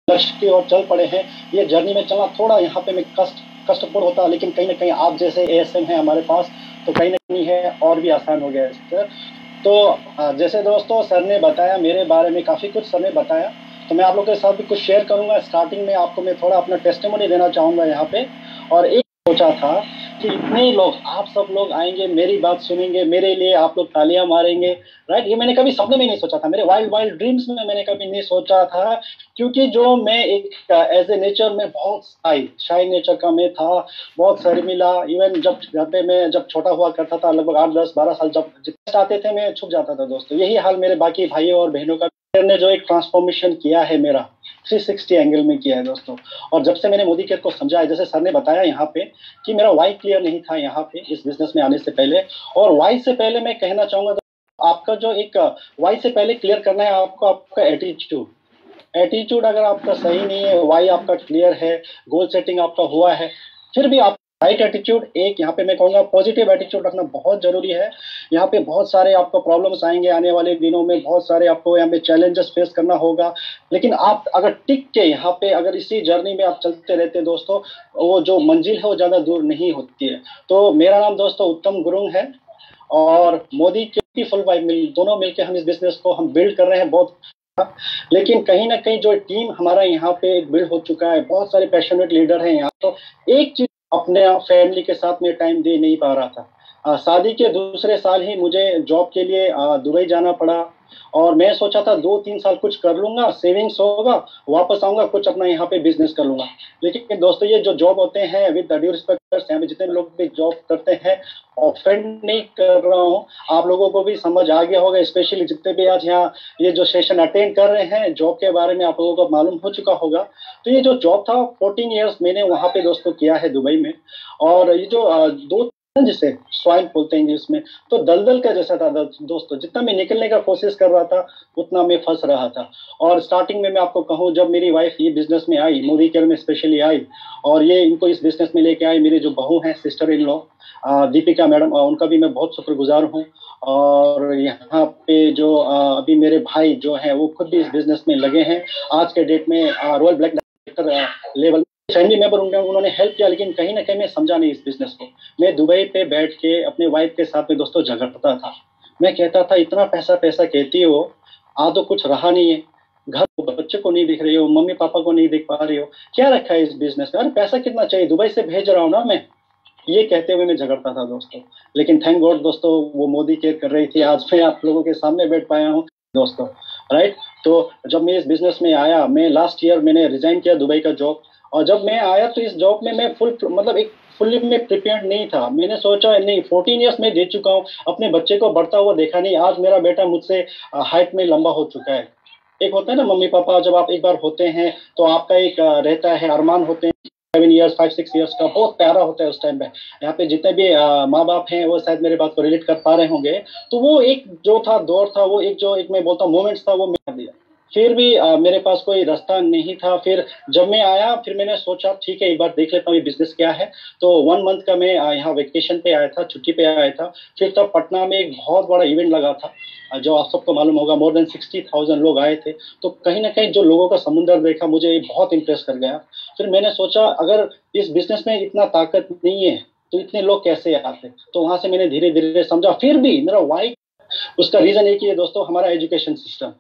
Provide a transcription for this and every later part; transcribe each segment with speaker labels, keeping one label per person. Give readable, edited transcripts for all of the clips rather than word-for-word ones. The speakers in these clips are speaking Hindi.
Speaker 1: लक्ष्य की ओर चल पड़े हैं। ये जर्नी में चलना थोड़ा यहाँ पे मैं कष्टपूर्ण होता है, लेकिन कहीं ना कहीं आप जैसे एएसएम है हमारे पास, तो कहीं ना कहीं है और भी आसान हो गया है सर। तो जैसे दोस्तों सर ने बताया मेरे बारे में, काफ़ी कुछ सर ने बताया, तो मैं आप लोगों के साथ भी कुछ शेयर करूंगा। स्टार्टिंग में आपको मैं थोड़ा अपना टेस्टिमोनी देना चाहूंगा यहाँ पे। और एक सोचा था कि इतने लोग, आप सब लोग आएंगे, मेरी बात सुनेंगे, मेरे लिए आप लोग तालियां मारेंगे, राइट। ये मैंने कभी सपने में नहीं सोचा था, मेरे वाइल्ड वाइल्ड ड्रीम्स में मैंने कभी नहीं सोचा था। क्योंकि जो मैं एक एज ए नेचर में बहुत शाई नेचर का मैं था, बहुत शर्मिला। इवन जब घर पे मैं जब छोटा हुआ करता था, लगभग 8 10 12 साल, जब जितने आते थे मैं छुप जाता था दोस्तों। यही हाल मेरे बाकी भाइयों और बहनों का। ने जो एक ट्रांसफॉर्मेशन किया है मेरा, 360 एंगल में किया है दोस्तों। और जब से मैंने मोदी केयर को समझा है, जैसे सर ने बताया यहाँ पे कि मेरा वाई क्लियर नहीं था यहाँ पे इस बिजनेस में आने से पहले। और वाई से पहले मैं कहना चाहूंगा, आपका जो एक वाई से पहले क्लियर करना है आपको, आपका एटीट्यूड अगर आपका सही नहीं है, वाई आपका क्लियर है, गोल सेटिंग आपका हुआ है, फिर भी आप राइट एटीट्यूड, एक यहाँ पे मैं कहूँगा पॉजिटिव एटीट्यूड रखना बहुत जरूरी है। यहाँ पे बहुत सारे आपको प्रॉब्लम्स आएंगे आने वाले दिनों में, बहुत सारे आपको यहाँ पे चैलेंजेस फेस करना होगा, लेकिन आप अगर टिक के यहाँ पे अगर इसी जर्नी में आप चलते रहते दोस्तों, वो जो मंजिल है वो ज़्यादा दूर नहीं होती है। तो मेरा नाम दोस्तों उत्तम गुरुंग है, और मोदी की फुल वाइब दोनों मिलकर हम इस बिजनेस को हम बिल्ड कर रहे हैं बहुत। लेकिन कहीं ना कहीं जो टीम हमारा यहाँ पे बिल्ड हो चुका है, बहुत सारे पैशनेट लीडर हैं यहाँ। तो एक चीज, अपने फैमिली के साथ में टाइम दे नहीं पा रहा था। शादी के दूसरे साल ही मुझे जॉब के लिए दुबई जाना पड़ा। और मैं सोचा था 2 3 साल कुछ कर लूंगा, सेविंग्स होगा, वापस आऊंगा, कुछ अपना यहाँ पे बिजनेस कर लूंगा। लेकिन दोस्तों ये जो जॉब होते हैं, विद ड्यू रिस्पेक्ट, यहाँ पे जितने लोग भी जॉब करते हैं, ऑफेंड नहीं कर रहा हूँ, आप लोगों को भी समझ आ गया होगा, स्पेशली जितने भी आज यहाँ ये जो सेशन अटेंड कर रहे हैं, जॉब के बारे में आप लोगों को मालूम हो चुका होगा। तो ये जो जॉब था 14 ईयर्स मैंने वहां पे दोस्तों किया है दुबई में। और ये जो दो, जिसे स्वाइल बोलते हैं इंग्लिश में, तो दलदल का जैसा था दोस्तों। जितना मैं निकलने का कोशिश कर रहा था, उतना मैं फंस रहा था। और स्टार्टिंग में मैं आपको कहूँ, जब मेरी वाइफ ये बिजनेस में आई, मोदी केयर में स्पेशली आई, और ये इनको इस बिजनेस में लेके आई, मेरी जो बहू है, sister in law Deepika madam, उनका भी मैं बहुत शुक्रगुजार हूँ। और यहाँ पे जो अभी मेरे भाई जो हैं, वो खुद भी इस बिजनेस में लगे हैं। आज के डेट में royal black director level family member उन्होंने हेल्प किया। लेकिन कहीं ना कहीं मैं समझा नहीं इस बिजनेस को। मैं दुबई पे बैठ के अपने वाइफ के साथ में दोस्तों झगड़ता था। मैं कहता था इतना पैसा पैसा कहती हो, तो कुछ रहा नहीं है, घर बच्चे को नहीं दिख रही हो, मम्मी पापा को नहीं दिख पा रही हो, क्या रखा है इस बिजनेस में, अरे पैसा कितना चाहिए, दुबई से भेज रहा हूँ ना मैं। ये कहते हुए मैं झगड़ता था दोस्तों। लेकिन थैंक गॉड दोस्तों, वो मोदी केयर कर रही थी, आज मैं आप लोगों के सामने बैठ पाया हूँ दोस्तों, राइट। तो जब मैं इस बिजनेस में आया, मैं लास्ट ईयर मैंने रिजाइन किया दुबई का जॉब। और जब मैं आया तो इस जॉब में मैं फुल, मतलब एक फुल्ली में प्रिपेयर्ड नहीं था। मैंने सोचा नहीं, 14 ईयर्स में दे चुका हूँ, अपने बच्चे को बढ़ता हुआ देखा नहीं, आज मेरा बेटा मुझसे हाइट में लंबा हो चुका है। एक होता है ना मम्मी पापा, जब आप एक बार होते हैं तो आपका एक रहता है, अरमान होते हैं, 7 ईयर्स 5 6 ईयर्स का, बहुत प्यारा होता है उस टाइम पे। यहाँ पे जितने भी माँ बाप हैं वो शायद मेरे बात को रिलेट कर पा रहे होंगे। तो वो एक जो था दौर था, वो एक जो एक मैं बोलता हूँ मोमेंट्स था, वो मैं दिया। फिर भी मेरे पास कोई रास्ता नहीं था। फिर जब मैं आया, फिर मैंने सोचा ठीक है एक बार देख लेता हूँ ये बिजनेस क्या है। तो 1 मंथ का मैं यहाँ वेकेशन पे आया था, छुट्टी पे आया था। फिर तब पटना में एक बहुत बड़ा इवेंट लगा था, जो आप सबको मालूम होगा, मोर देन 60,000 लोग आए थे। तो कहीं ना कहीं जो लोगों का समुंदर देखा, मुझे ये बहुत इंप्रेस कर गया। फिर मैंने सोचा अगर इस बिजनेस में इतना ताकत नहीं है तो इतने लोग कैसे आते। तो वहां से मैंने धीरे धीरे समझा। फिर भी मेरा वाई, उसका रीजन एक ही है दोस्तों, हमारा एजुकेशन सिस्टम,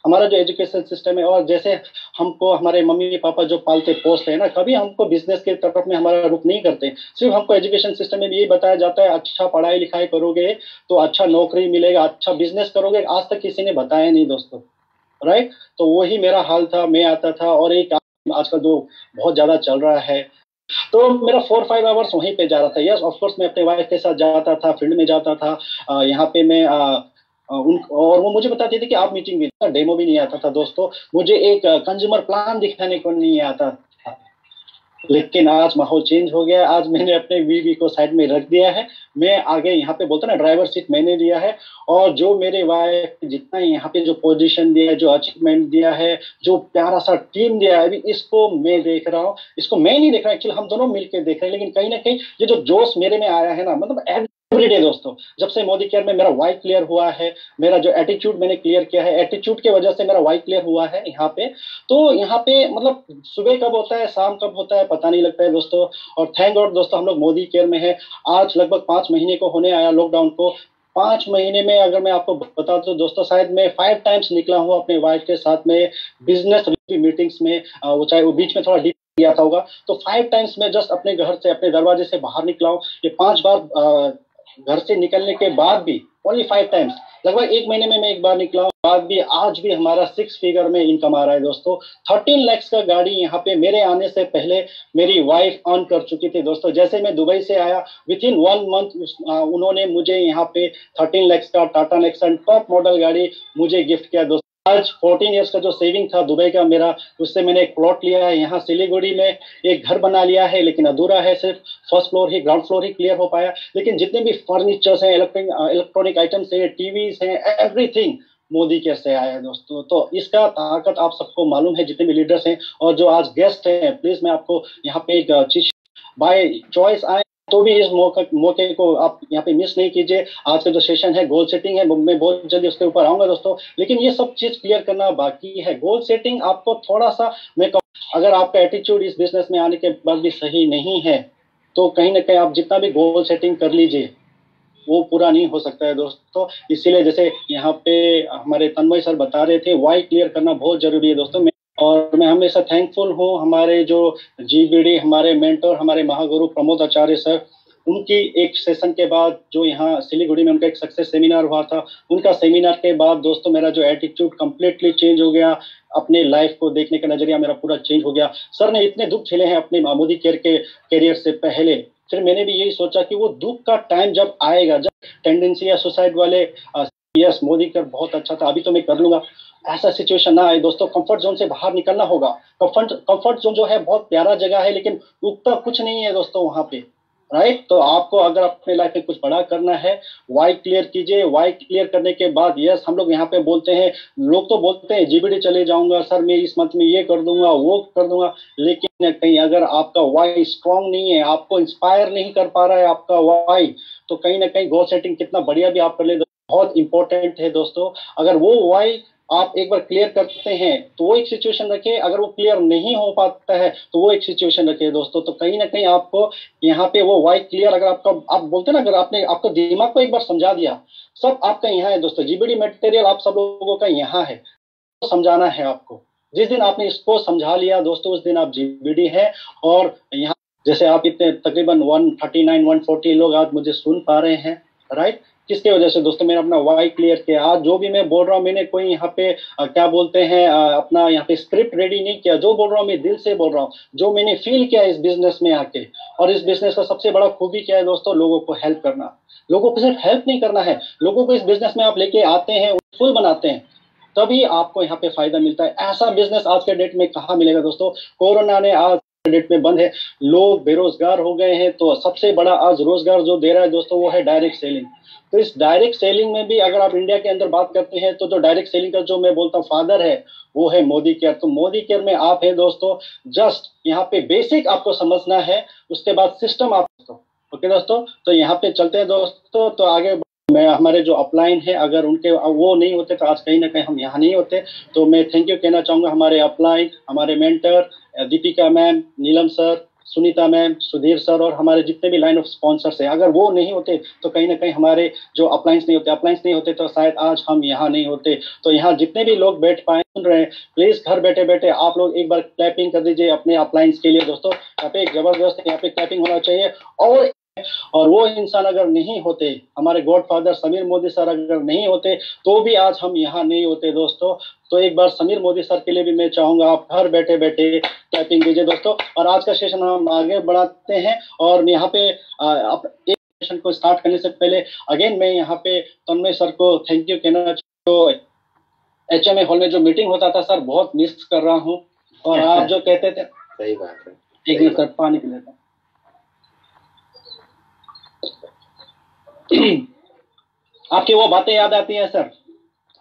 Speaker 1: हमारा जो एजुकेशन सिस्टम है। और जैसे हमको हमारे मम्मी पापा जो पालते पोस्ट है ना, कभी हमको बिजनेस के तरफ में हमारा रुख नहीं करते। सिर्फ हमको एजुकेशन सिस्टम में भी यही बताया जाता है, अच्छा पढ़ाई लिखाई करोगे तो अच्छा नौकरी मिलेगा, अच्छा बिजनेस करोगे। आज तक किसी ने बताया नहीं दोस्तों, राइट। तो वही मेरा हाल था। मैं आता था, और एक आजकल जो बहुत ज्यादा चल रहा है, तो मेरा 4 5 आवर्स वहीं पे जा रहा था। यस ऑफ कोर्स, मैं अपने वाइफ के साथ जाता था, फील्ड में जाता था। यहाँ पे मैं उन, और वो मुझे बताते थे कि आप मीटिंग भी, डेमो भी नहीं आता था दोस्तों, मुझे एक कंज्यूमर प्लान दिखाने को नहीं आता था। लेकिन आज माहौल चेंज हो गया। आज मैंने अपने बीवी को साइड में रख दिया है, मैं आगे यहाँ पे बोलता ना ड्राइवर सीट मैंने लिया है। और जो मेरे वाइफ जितना यहाँ पे जो पोजीशन दिया है, जो अचीवमेंट दिया है, जो प्यारा सा टीम दिया है, अभी इसको मैं देख रहा हूँ। इसको मैं नहीं देख रहा, एक्चुअली हम दोनों मिलकर देख रहे हैं। लेकिन कहीं ना कहीं ये जो जोश मेरे में आया है ना, मतलब एवरीडे दोस्तों, जब से मोदी केयर में मेरा वाई क्लियर हुआ है, मेरा जो एटीट्यूड मैंने क्लियर किया है, एटीट्यूड की वजह से मेरा वाई क्लियर हुआ है यहाँ पे। तो यहाँ पे मतलब सुबह कब होता है शाम कब होता है पता नहीं लगता है दोस्तों। और थैंक गॉड दोस्तों हम लोग मोदी केयर में है। आज लगभग 5 महीने को होने आया लॉकडाउन को। 5 महीने में अगर मैं आपको बता दूं दोस्तों, शायद मैं 5 टाइम्स निकला हूँ अपने वाइफ के साथ में बिजनेस मीटिंग्स में। वो चाहे वो बीच में थोड़ा डीप गया था होगा, तो 5 टाइम्स मैं जस्ट अपने घर से अपने दरवाजे से बाहर निकला हूँ। ये 5 बार घर से निकलने के बाद भी ओनली 5 टाइम्स, लगभग 1 महीने में मैं एक बार निकला हूँ, बाद भी आज भी हमारा 6 फिगर में इनकम आ रहा है दोस्तों। 13 lakhs का गाड़ी यहाँ पे मेरे आने से पहले मेरी वाइफ अर्न कर चुकी थी दोस्तों। जैसे मैं दुबई से आया, विद इन 1 मंथ उन्होंने मुझे यहाँ पे 13 lakhs का टाटा नेक्सन टॉप मॉडल गाड़ी मुझे गिफ्ट किया दोस्तों। आज 14 ईयर्स का जो सेविंग था दुबई का मेरा, उससे मैंने एक प्लॉट लिया है यहाँ सिलीगुड़ी में, एक घर बना लिया है, लेकिन अधूरा है, सिर्फ फर्स्ट फ्लोर ही ग्राउंड फ्लोर ही क्लियर हो पाया। लेकिन जितने भी फर्नीचर्स हैं, इलेक्ट्रॉनिक आइटम्स हैं, टीवीज हैं, एवरीथिंग मोदी केयर से आया है दोस्तों। तो इसका ताकत आप सबको मालूम है जितने भी लीडर्स हैं। और जो आज गेस्ट हैं, प्लीज मैं आपको यहाँ पे एक चीज, बाय चॉइस आए तो भी इस मौके को आप यहाँ पे मिस नहीं कीजिए। आज का जो सेशन है गोल सेटिंग है, मैं बहुत जल्दी उसके ऊपर आऊंगा दोस्तों। लेकिन ये सब चीज क्लियर करना बाकी है। गोल सेटिंग आपको थोड़ा सा मैं अगर आपका एटीट्यूड इस बिजनेस में आने के बाद भी सही नहीं है, तो कहीं ना कहीं आप जितना भी गोल सेटिंग कर लीजिए वो पूरा नहीं हो सकता है दोस्तों। इसीलिए जैसे यहाँ पे हमारे तन्मय सर बता रहे थे, वाई क्लियर करना बहुत जरूरी है दोस्तों। और मैं हमेशा थैंकफुल हूँ हमारे जो जीबीडी, हमारे मेंटर, हमारे महागुरु प्रमोद आचार्य सर, उनकी एक सेशन के बाद जो यहाँ सिलीगुड़ी में उनका एक सक्सेस सेमिनार हुआ था, उनका सेमिनार के बाद दोस्तों मेरा जो एटीट्यूड कंप्लीटली चेंज हो गया। अपने लाइफ को देखने का नजरिया मेरा पूरा चेंज हो गया। सर ने इतने दुख झेले हैं अपने मोदी केयर के करियर से पहले, फिर मैंने भी यही सोचा कि वो दुख का टाइम जब आएगा, जब टेंडेंसी या सुसाइड वाले यस मोदी केयर बहुत अच्छा था अभी तो मैं कर लूंगा, ऐसा सिचुएशन ना आए दोस्तों। कंफर्ट जोन से बाहर निकलना होगा। कंफर्ट जोन जो है बहुत प्यारा जगह है, लेकिन उगता कुछ नहीं है दोस्तों वहां पे, राइट। तो आपको अगर अपने लाइफ में कुछ बड़ा करना है, वाई क्लियर कीजिए। वाई क्लियर करने के बाद यस हम लोग यहाँ पे बोलते हैं, लोग तो बोलते हैं जीबीडी चले जाऊंगा सर, मैं इस मंथ में ये कर दूंगा वो कर दूंगा, लेकिन कहीं अगर आपका वाई स्ट्रांग नहीं है, आपको इंस्पायर नहीं कर पा रहा है आपका वाई, तो कहीं ना कहीं गोल सेटिंग कितना बढ़िया भी आप कर ले, बहुत इंपॉर्टेंट है दोस्तों। अगर वो वाई आप एक बार क्लियर करते हैं तो वो एक सिचुएशन रखे, अगर वो क्लियर नहीं हो पाता है तो वो एक सिचुएशन रखे दोस्तों। तो कहीं ना कहीं आपको यहाँ पे वो वाई क्लियर, अगर आपका आप बोलते हैं ना, अगर आपने आपको दिमाग को एक बार समझा दिया, सब आपका यहाँ है दोस्तों। जीबीडी मटेरियल आप सब लोगों का यहाँ है, तो समझाना है आपको। जिस दिन आपने इसको समझा लिया दोस्तों, उस दिन आप जीबीडी है। और यहाँ जैसे आप इतने तकरीबन 139 140 लोग आज मुझे सुन पा रहे हैं, राइट, किसके वजह से दोस्तों? मैंने अपना वाई क्लियर किया। आज जो भी मैं बोल रहा हूँ, मैंने कोई यहाँ पे क्या बोलते हैं अपना यहाँ पे स्क्रिप्ट रेडी नहीं किया। जो बोल रहा हूँ मैं दिल से बोल रहा हूँ, जो मैंने फील किया इस बिजनेस में आके। और इस बिजनेस का सबसे बड़ा खूबी क्या है दोस्तों? लोगों को हेल्प करना। लोगों को सिर्फ हेल्प नहीं करना है, लोगों को इस बिजनेस में आप लेके आते हैं, फुल बनाते हैं, तभी आपको यहाँ पे फायदा मिलता है। ऐसा बिजनेस आज के डेट में कहाँ मिलेगा दोस्तों? कोरोना ने आज डेट में बंद है, लोग बेरोजगार हो गए हैं, तो सबसे बड़ा आज रोजगार जो दे रहा है दोस्तों वो है डायरेक्ट सेलिंग। तो इस डायरेक्ट सेलिंग में भी अगर आप इंडिया के अंदर बात करते हैं, तो जो डायरेक्ट सेलिंग का जो मैं बोलता हूँ फादर है, वो है मोदी केयर। तो मोदी केयर में आप है दोस्तों, जस्ट यहाँ पे बेसिक आपको समझना है, उसके बाद सिस्टम आप। ओके दोस्तों, तो यहाँ पे चलते हैं दोस्तों। तो आगे मैं हमारे जो अपलाइन है, अगर उनके वो नहीं होते तो आज कहीं ना कहीं हम यहाँ नहीं होते। तो मैं थैंक यू कहना चाहूंगा हमारे अपलाइन, हमारे mentor Deepika ma'am, Neelam sir, Sunita ma'am, Sudhir sir, और हमारे जितने भी लाइन ऑफ स्पॉन्सर्स हैं, अगर वो नहीं होते तो कहीं ना कहीं हमारे जो अपलाइंस नहीं होते, अपलाइंस नहीं होते तो शायद आज हम यहाँ नहीं होते। तो यहाँ जितने भी लोग बैठ पाए सुन रहे हैं, प्लीज घर बैठे बैठे आप लोग एक बार क्लैपिंग कर दीजिए अपने अपलाइंस के लिए दोस्तों। यहाँ पे एक जबरदस्त यहाँ पे क्लैपिंग होना चाहिए। और वो इंसान अगर नहीं होते, हमारे गॉडफादर समीर मोदी सर अगर नहीं होते, तो भी आज हम यहाँ नहीं होते दोस्तों। तो एक बार समीर मोदी सर के लिए भी मैं चाहूंगा आप घर बैठे बैठे टाइपिंग कीजिए दोस्तों। और आज का सेशन हम आगे बढ़ाते हैं। और यहाँ पे एक सेशन को स्टार्ट करने से पहले अगेन मैं यहाँ पे तन्मय सर को थैंक यू कहना चाहूँ। HMA हॉल में जो मीटिंग होता था सर, बहुत मिस कर रहा हूँ। और आप जो कहते थे,
Speaker 2: सही बात है।
Speaker 1: एक मिनट सर, पानी पी लेता हूँ। आपकी वो बातें याद आती हैं सर,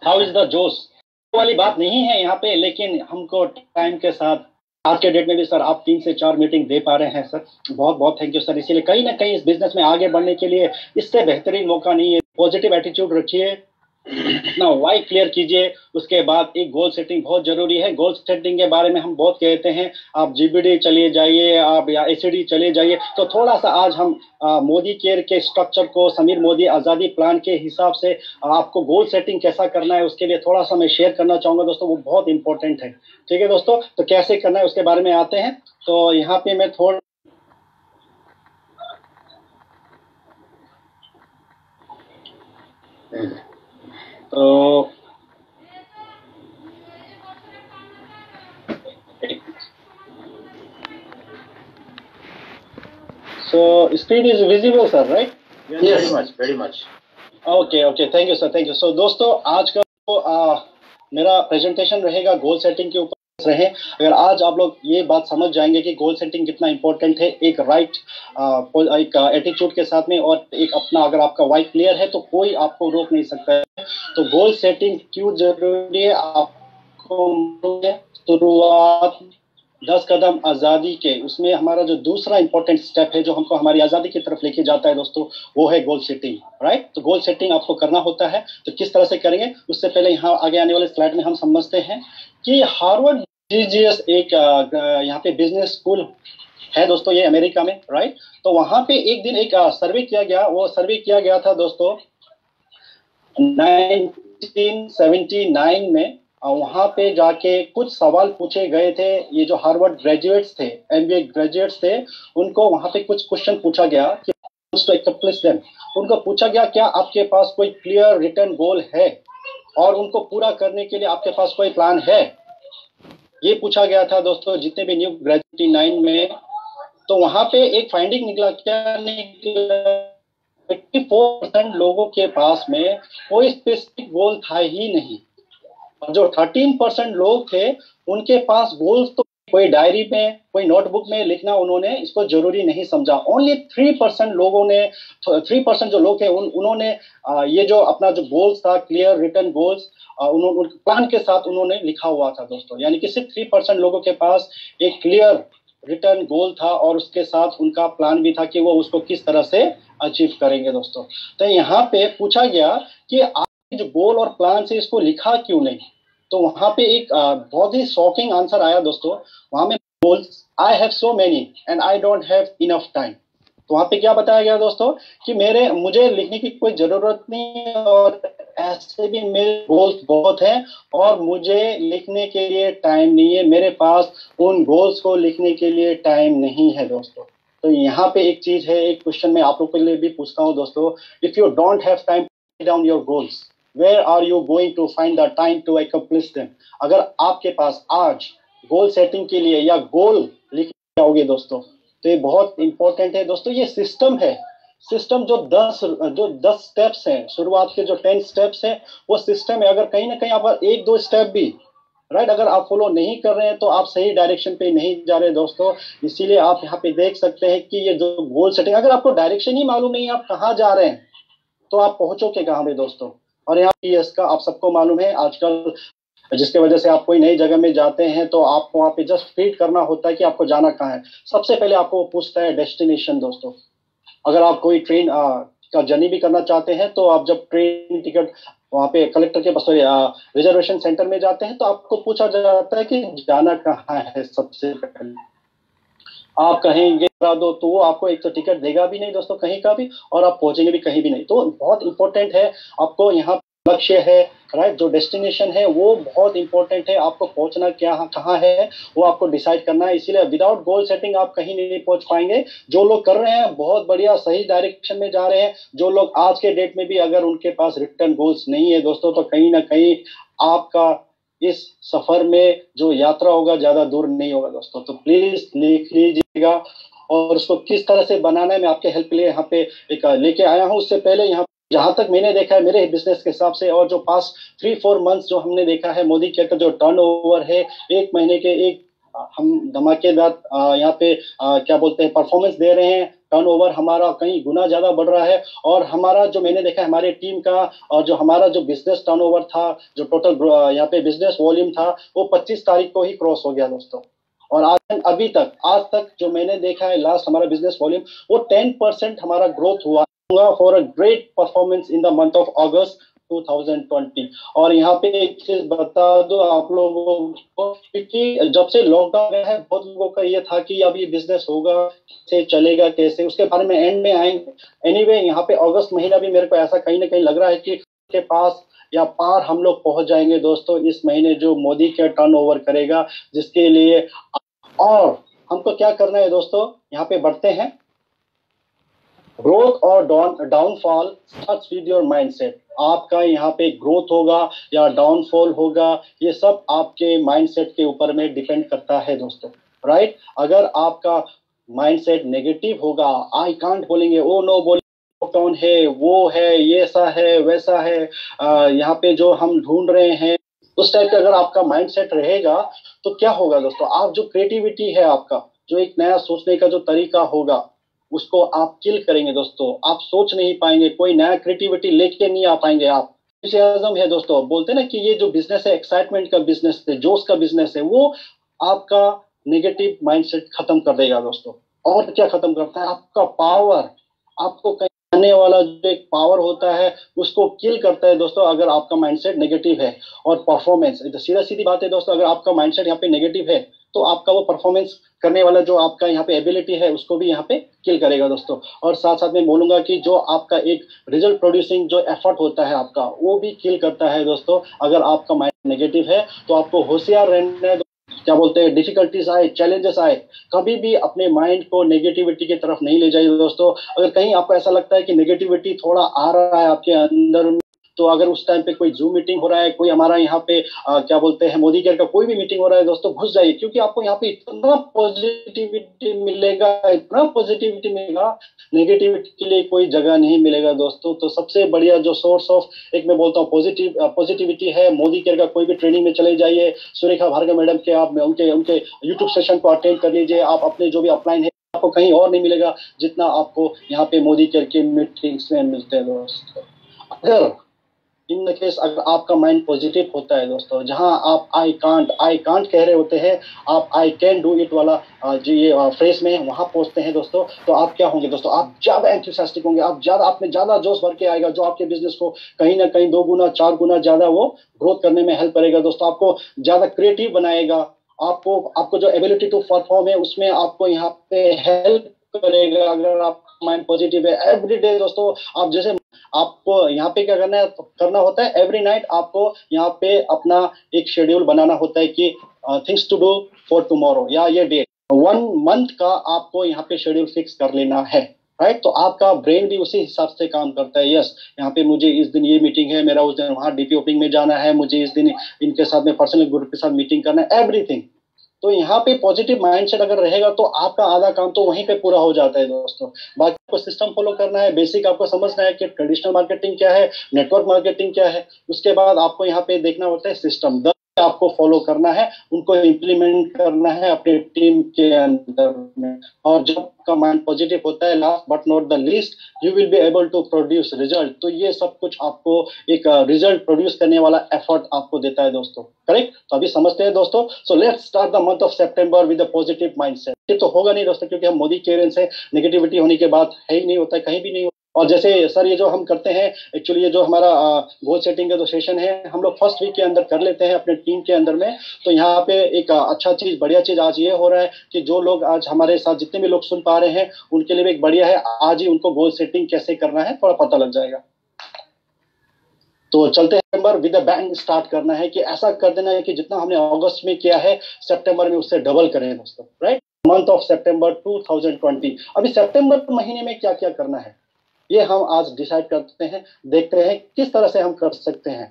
Speaker 1: हाउ इज द जोश वाली बात नहीं है यहाँ पे, लेकिन हमको टाइम के साथ आज के डेट में भी सर आप 3 से 4 मीटिंग दे पा रहे हैं सर, बहुत बहुत थैंक यू सर। इसीलिए कहीं ना कहीं इस बिजनेस में आगे बढ़ने के लिए इससे बेहतरीन मौका नहीं है। पॉजिटिव एटीट्यूड रखिए, अपना वाई क्लियर कीजिए, उसके बाद एक गोल सेटिंग बहुत जरूरी है। गोल सेटिंग के बारे में हम बहुत कहते हैं, आप जीबीडी चले जाइए, आप या एसीडी चले जाइए। तो थोड़ा सा आज हम मोदी केयर के स्ट्रक्चर को, समीर मोदी आज़ादी प्लान के हिसाब से आपको गोल सेटिंग कैसा करना है उसके लिए थोड़ा सा मैं शेयर करना चाहूंगा दोस्तों, वो बहुत इंपॉर्टेंट है। ठीक है दोस्तों, तो कैसे करना है उसके बारे में आते हैं। तो यहाँ पे मैं थोड़ा तो screen is visible sir, right?
Speaker 2: Yes, very much.
Speaker 1: Okay thank you sir, thank you. So दोस्तों आज का मेरा प्रेजेंटेशन रहेगा गोल सेटिंग के ऊपर रहे। अगर आज आप लोग ये बात समझ जाएंगे कि गोल सेटिंग कितना इंपॉर्टेंट है, एक राइट एक एटीट्यूड के साथ में, और एक अपना अगर आपका वाई क्लियर है तो कोई आपको रोक नहीं सकता है। तो गोल सेटिंग क्यों जरूरी है आपको शुरुआत 10 कदम आज़ादी के, उसमें हमारा जो दूसरा इंपॉर्टेंट स्टेप है जो हमको हमारी आज़ादी की तरफ लेके जाता है दोस्तों, वो है गोल सेटिंग, राइट। तो गोल सेटिंग आपको करना होता है, तो किस तरह से करेंगे उससे पहले यहाँ आगे आने वाले स्लाइड में हम समझते हैं कि हार्वर्ड जीजीएस एक यहाँ पे बिजनेस स्कूल है दोस्तों, ये अमेरिका में, राइट। तो वहां पे एक दिन एक सर्वे किया गया, वो सर्वे किया गया था दोस्तों 1979 में। वहां पे जाके कुछ सवाल पूछे गए थे। ये जो हार्वर्ड ग्रेजुएट्स थे, एमबीए ग्रेजुएट्स थे, उनको वहां पे कुछ क्वेश्चन पूछा गया कि उनको पूछा गया क्या आपके पास कोई क्लियर रिटर्न गोल है और उनको पूरा करने के लिए आपके पास कोई प्लान है, ये पूछा गया था दोस्तों जितने भी न्यू ग्रेजुएट 9 में। तो वहां पे एक फाइंडिंग निकला, क्या निकला, 84% लोगों के पास में कोई स्पेसिफिक गोल था ही नहीं। और जो 13% लोग थे उनके पास गोल्स तो कोई डायरी में, कोई नोटबुक में लिखना उन्होंने इसको जरूरी नहीं समझा। ओनली 3% लोगों ने, 3% जो लोग थे उन्होंने ये जो अपना जो गोल्स था, क्लियर रिटर्न गोल्स, उन्होंने प्लान के साथ उन्होंने लिखा हुआ था दोस्तों। यानी कि सिर्फ 3% लोगों के पास एक क्लियर रिटर्न गोल था और उसके साथ उनका प्लान भी था कि वो उसको किस तरह से अचीव करेंगे दोस्तों। तो यहाँ पे पूछा गया कि आपके जो गोल और प्लान से इसको लिखा क्यों नहीं। तो वहां पे एक बहुत ही शॉकिंग आंसर आया दोस्तों। वहां में goals, I have so many and I don't have enough time. तो वहां पे क्या बताया गया दोस्तों कि मुझे लिखने की कोई जरूरत नहीं, और ऐसे भी मेरे गोल्स बहुत हैं और मुझे लिखने के लिए टाइम नहीं है, मेरे पास उन गोल्स को लिखने के लिए टाइम नहीं है दोस्तों। तो यहाँ पे एक चीज है, एक क्वेश्चन मैं आप लोग के लिए भी पूछता हूँ दोस्तों, if you don't have time to write down your goals, where are you going to find the time to accomplish them? अगर आपके पास आज गोल सेटिंग के लिए या गोल लिखने आओगे दोस्तों, तो ये बहुत इंपॉर्टेंट है दोस्तों। ये सिस्टम है, सिस्टम जो 10 स्टेप्स हैं, शुरुआत के जो 10 स्टेप्स हैं, वो सिस्टम है। अगर कहीं ना कहीं आप एक दो स्टेप भी राइट अगर आप फॉलो नहीं कर रहे हैं तो आप सही डायरेक्शन पे नहीं जा रहे दोस्तों। इसीलिए आप यहाँ पे देख सकते हैं कि ये जो गोल सेटिंग, अगर आपको डायरेक्शन ही मालूम नहीं है आप कहाँ जा रहे हैं, तो आप पहुंचोगे कहाँ पे दोस्तों। और यहाँ पीएस का आप सबको मालूम है आजकल, जिसके वजह से आप कोई नई जगह में जाते हैं तो आपको वहाँ पे जस्ट फीड करना होता है कि आपको जाना कहाँ है। सबसे पहले आपको पूछता है डेस्टिनेशन दोस्तों। अगर आप कोई ट्रेन का जर्नी भी करना चाहते हैं तो आप जब ट्रेन टिकट वहाँ पे कलेक्टर के पास रिजर्वेशन सेंटर में जाते हैं तो आपको पूछा जाता है कि जाना कहाँ है। सबसे पहले आप कहेंगे करा दो तो वो आपको एक तो टिकट देगा भी नहीं दोस्तों कहीं का भी, और आप पहुंचेंगे भी कहीं भी नहीं। तो बहुत इंपॉर्टेंट है आपको यहाँ लक्ष्य है, राइट, जो डेस्टिनेशन है वो बहुत इंपॉर्टेंट है। आपको पहुंचना क्या कहाँ है वो आपको डिसाइड करना है। इसीलिए विदाउट गोल सेटिंग आप कहीं नहीं पहुंच पाएंगे। जो लोग कर रहे हैं बहुत बढ़िया, सही डायरेक्शन में जा रहे हैं। जो लोग आज के डेट में भी अगर उनके पास रिटर्न गोल्स नहीं है दोस्तों, तो कहीं ना कहीं आपका इस सफर में जो यात्रा होगा ज्यादा दूर नहीं होगा दोस्तों। तो प्लीज लिख लीजिएगा, और उसको किस तरह से बनाना है मैं आपके हेल्प के लिए यहाँ पे एक लेके आया हूँ। उससे पहले यहाँ जहां तक मैंने देखा है मेरे बिजनेस के हिसाब से, और जो पास 3-4 मंथ्स जो हमने देखा है, मोदी केयर का जो टर्नओवर है एक महीने के एक हम धमाकेदार यहाँ पे क्या बोलते हैं परफॉर्मेंस दे रहे हैं। टर्नओवर हमारा कई गुना ज्यादा बढ़ रहा है, और हमारा जो मैंने देखा है हमारे टीम का, और जो हमारा जो बिजनेस टर्नओवर था, जो टोटल यहाँ पे बिजनेस वॉल्यूम था, वो 25 तारीख को ही क्रॉस हो गया दोस्तों। और आज तक जो मैंने देखा है, लास्ट हमारा बिजनेस वॉल्यूम वो 10% हमारा ग्रोथ हुआ for a great performance in the month of अगस्त 2020। और यहाँ पे एक चीज बता दो आप लोगों को, क्योंकि जब से लॉकडाउन गया है बहुत लोगों का ये था कि अब ये बिजनेस होगा कैसे, चलेगा कैसे, उसके बारे में एंड में आएंगे। एनीवे यहाँ पे अगस्त महीना भी मेरे को ऐसा कहीं ना कहीं लग रहा है कि के पास या पार हम लोग पहुंच जाएंगे दोस्तों इस महीने, जो मोदी के टर्नओवर करेगा, जिसके लिए और हमको क्या करना है दोस्तों, यहाँ पे बढ़ते हैं। ग्रोथ और downfall starts with your mindset. आपका यहाँ पे ग्रोथ होगा या डाउनफॉल होगा, ये सब आपके माइंडसेट के ऊपर में डिपेंड करता है दोस्तों, राइट। अगर आपका माइंडसेट नेगेटिव होगा, आई कांट बोलेंगे, ओ नो बोलेंगे, लॉकडाउन है, वो है, ये ऐसा है, वैसा है, यहाँ पे जो हम ढूंढ रहे हैं, उस टाइप का अगर आपका माइंडसेट रहेगा तो क्या होगा दोस्तों, आप जो क्रिएटिविटी है, आपका जो एक नया सोचने का जो तरीका होगा, उसको आप किल करेंगे दोस्तों। आप सोच नहीं पाएंगे, कोई नया क्रिएटिविटी लेके नहीं आ पाएंगे आप। एंथुसियाज्म है दोस्तों, बोलते हैं ना कि ये जो बिजनेस है एक्साइटमेंट का बिजनेस है, जोश का बिजनेस है, वो आपका नेगेटिव माइंडसेट खत्म कर देगा दोस्तों। और क्या खत्म करता है, आपका पावर, आपको कहीं आने वाला जो एक पावर होता है उसको किल करता है दोस्तों, अगर आपका माइंडसेट नेगेटिव है। और परफॉर्मेंस, सीधा सीधी बात है दोस्तों, अगर आपका माइंडसेट यहाँ पे नेगेटिव है तो आपका वो परफॉर्मेंस करने वाला जो आपका यहाँ पे एबिलिटी है उसको भी यहाँ पे किल करेगा दोस्तों। और साथ साथ में बोलूंगा कि जो आपका एक रिजल्ट प्रोड्यूसिंग जो एफर्ट होता है आपका, वो भी किल करता है दोस्तों। अगर आपका माइंड नेगेटिव है तो आपको होशियार रहना है। क्या बोलते हैं, डिफिकल्टीज आए, चैलेंजेस आए, कभी भी अपने माइंड को नेगेटिविटी की तरफ नहीं ले जाइए दोस्तों। अगर कहीं आपको ऐसा लगता है कि नेगेटिविटी थोड़ा आ रहा है आपके अंदर, तो अगर उस टाइम पे कोई जूम मीटिंग हो रहा है, कोई हमारा यहाँ पे क्या बोलते हैं मोदी केयर का कोई भी मीटिंग हो रहा है दोस्तों, घुस जाइए, क्योंकि आपको यहाँ पे इतना पॉजिटिविटी मिलेगा, इतना पॉजिटिविटी मिलेगा, नेगेटिविटी के लिए कोई जगह नहीं मिलेगा दोस्तों। तो सबसे बढ़िया जो सोर्स ऑफ, एक मैं बोलता हूँ पॉजिटिविटी है, मोदी केयर का कोई भी ट्रेनिंग में चले जाइए, सुरेखा भार्गव मैडम के आप उनके यूट्यूब सेशन को अटेंड कर लीजिए। आप अपने जो भी अपलाइन है आपको कहीं और नहीं मिलेगा जितना आपको यहाँ पे मोदी केयर के मीटिंग्स में मिलते हैं दोस्तों। अगर इन द केस अगर आपका माइंड पॉजिटिव होता है दोस्तों, जहां आप आई कांट कह रहे होते हैं, आप आई कैन डू इट वाला जो ये फ्रेज में वहां पहुंचते हैं दोस्तों, तो आप क्या होंगे दोस्तों, आप ज्यादा एंथुसियास्टिक होंगे, आप ज्यादा, आप में ज्यादा जोश भर के आएगा, जो आपके बिजनेस को कहीं ना कहीं 2 गुना 4 गुना ज्यादा वो ग्रोथ करने में हेल्प करेगा दोस्तों। आपको ज्यादा क्रिएटिव बनाएगा, आपको जो एबिलिटी टू परफॉर्म है उसमें आपको यहाँ पे हेल्प करेगा। अगर आप माइंड पॉजिटिव है एवरी डे दोस्तों, आप जैसे आपको यहाँ पे क्या करना होता है, एवरी नाइट आपको यहाँ पे अपना एक शेड्यूल बनाना होता है कि things to do for tomorrow, या ये डेट 1 मंथ का आपको यहाँ पे शेड्यूल फिक्स कर लेना है, राइट। तो आपका ब्रेन भी उसी हिसाब से काम करता है। यस, यहाँ पे मुझे इस दिन ये मीटिंग है, मेरा उस दिन वहाँ डीपी ओपनिंग में जाना है, मुझे इस दिन इनके साथ में पर्सनल ग्रुप के साथ मीटिंग करना है, एवरीथिंग। तो यहाँ पे पॉजिटिव माइंडसेट अगर रहेगा तो आपका आधा काम तो वहीं पे पूरा हो जाता है दोस्तों। बाकी आपको सिस्टम फॉलो करना है, बेसिक आपको समझना है कि ट्रेडिशनल मार्केटिंग क्या है, नेटवर्क मार्केटिंग क्या है। उसके बाद आपको यहाँ पे देखना होता है सिस्टम, आपको फॉलो करना है, उनको इम्प्लीमेंट करना है अपने टीम के अंदर में। और जब आपका माइंड पॉजिटिव होता है, last but not the least, you will be able to produce result. तो ये सब कुछ आपको एक रिजल्ट प्रोड्यूस करने वाला एफर्ट आपको देता है दोस्तों, करेक्ट। तो अभी समझते हैं दोस्तों। So let's start the month of September with a positive mindset. ये तो होगा नहीं दोस्तों, क्योंकि हम मोदी केयर से नेगेटिविटी होने के बाद है ही नहीं, होता है कहीं भी नहीं। और जैसे सर ये जो हम करते हैं, एक्चुअली ये जो हमारा गोल सेटिंग का जो सेशन है, हम लोग फर्स्ट वीक के अंदर कर लेते हैं अपने टीम के अंदर में। तो यहाँ पे एक अच्छा चीज, बढ़िया चीज आज ये हो रहा है कि जो लोग आज हमारे साथ जितने भी लोग सुन पा रहे हैं उनके लिए भी एक बढ़िया है, आज ही उनको गोल सेटिंग कैसे करना है थोड़ा पता लग जाएगा। तो चलते हैं नंबर विद बैंग स्टार्ट करना है कि ऐसा कर देना है कि जितना हमने अगस्त में किया है सितंबर में उससे डबल करें दोस्तों, राइट। मंथ ऑफ सितंबर 2020। अभी सितंबर महीने में क्या क्या करना है ये हम आज डिसाइड करते हैं, देखते हैं किस तरह से हम कर सकते हैं।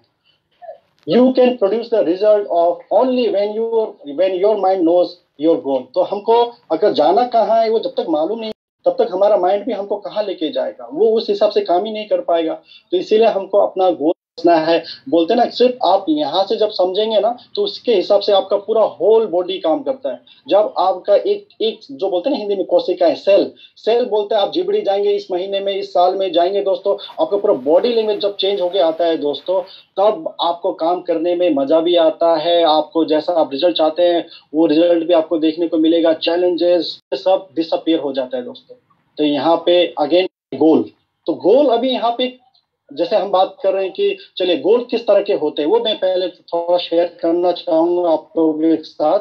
Speaker 1: You can produce the result of only when your mind knows your goal. तो हमको अगर जाना कहाँ है वो जब तक मालूम नहीं, तब तक हमारा माइंड भी हमको कहाँ लेके जाएगा, वो उस हिसाब से काम ही नहीं कर पाएगा। तो इसीलिए हमको अपना गोल बचना है, बोलते हैं ना, सिर्फ आप यहाँ से जब समझेंगे ना तो उसके हिसाब से आपका पूरा होल बॉडी काम करता है। जब आपका एक एक जो बोलते हैं ना हिंदी में कोशिका है, सेल सेल बोलते हैं, आप जिबड़ी जाएंगे इस महीने में, इस साल में जाएंगे दोस्तों, आपका पूरा बॉडी लैंग्वेज जब चेंज होके आता है दोस्तों, तब आपको काम करने में मजा भी आता है, आपको जैसा आप रिजल्ट चाहते हैं वो रिजल्ट भी आपको देखने को मिलेगा, चैलेंजेस सब डिसअपियर हो जाता है दोस्तों। तो यहाँ पे अगेन गोल, तो गोल अभी यहाँ पे जैसे हम बात कर रहे हैं कि चलिए गोल किस तरह के होते हैं वो मैं पहले थोड़ा शेयर करना चाहूंगा आप लोगों के साथ।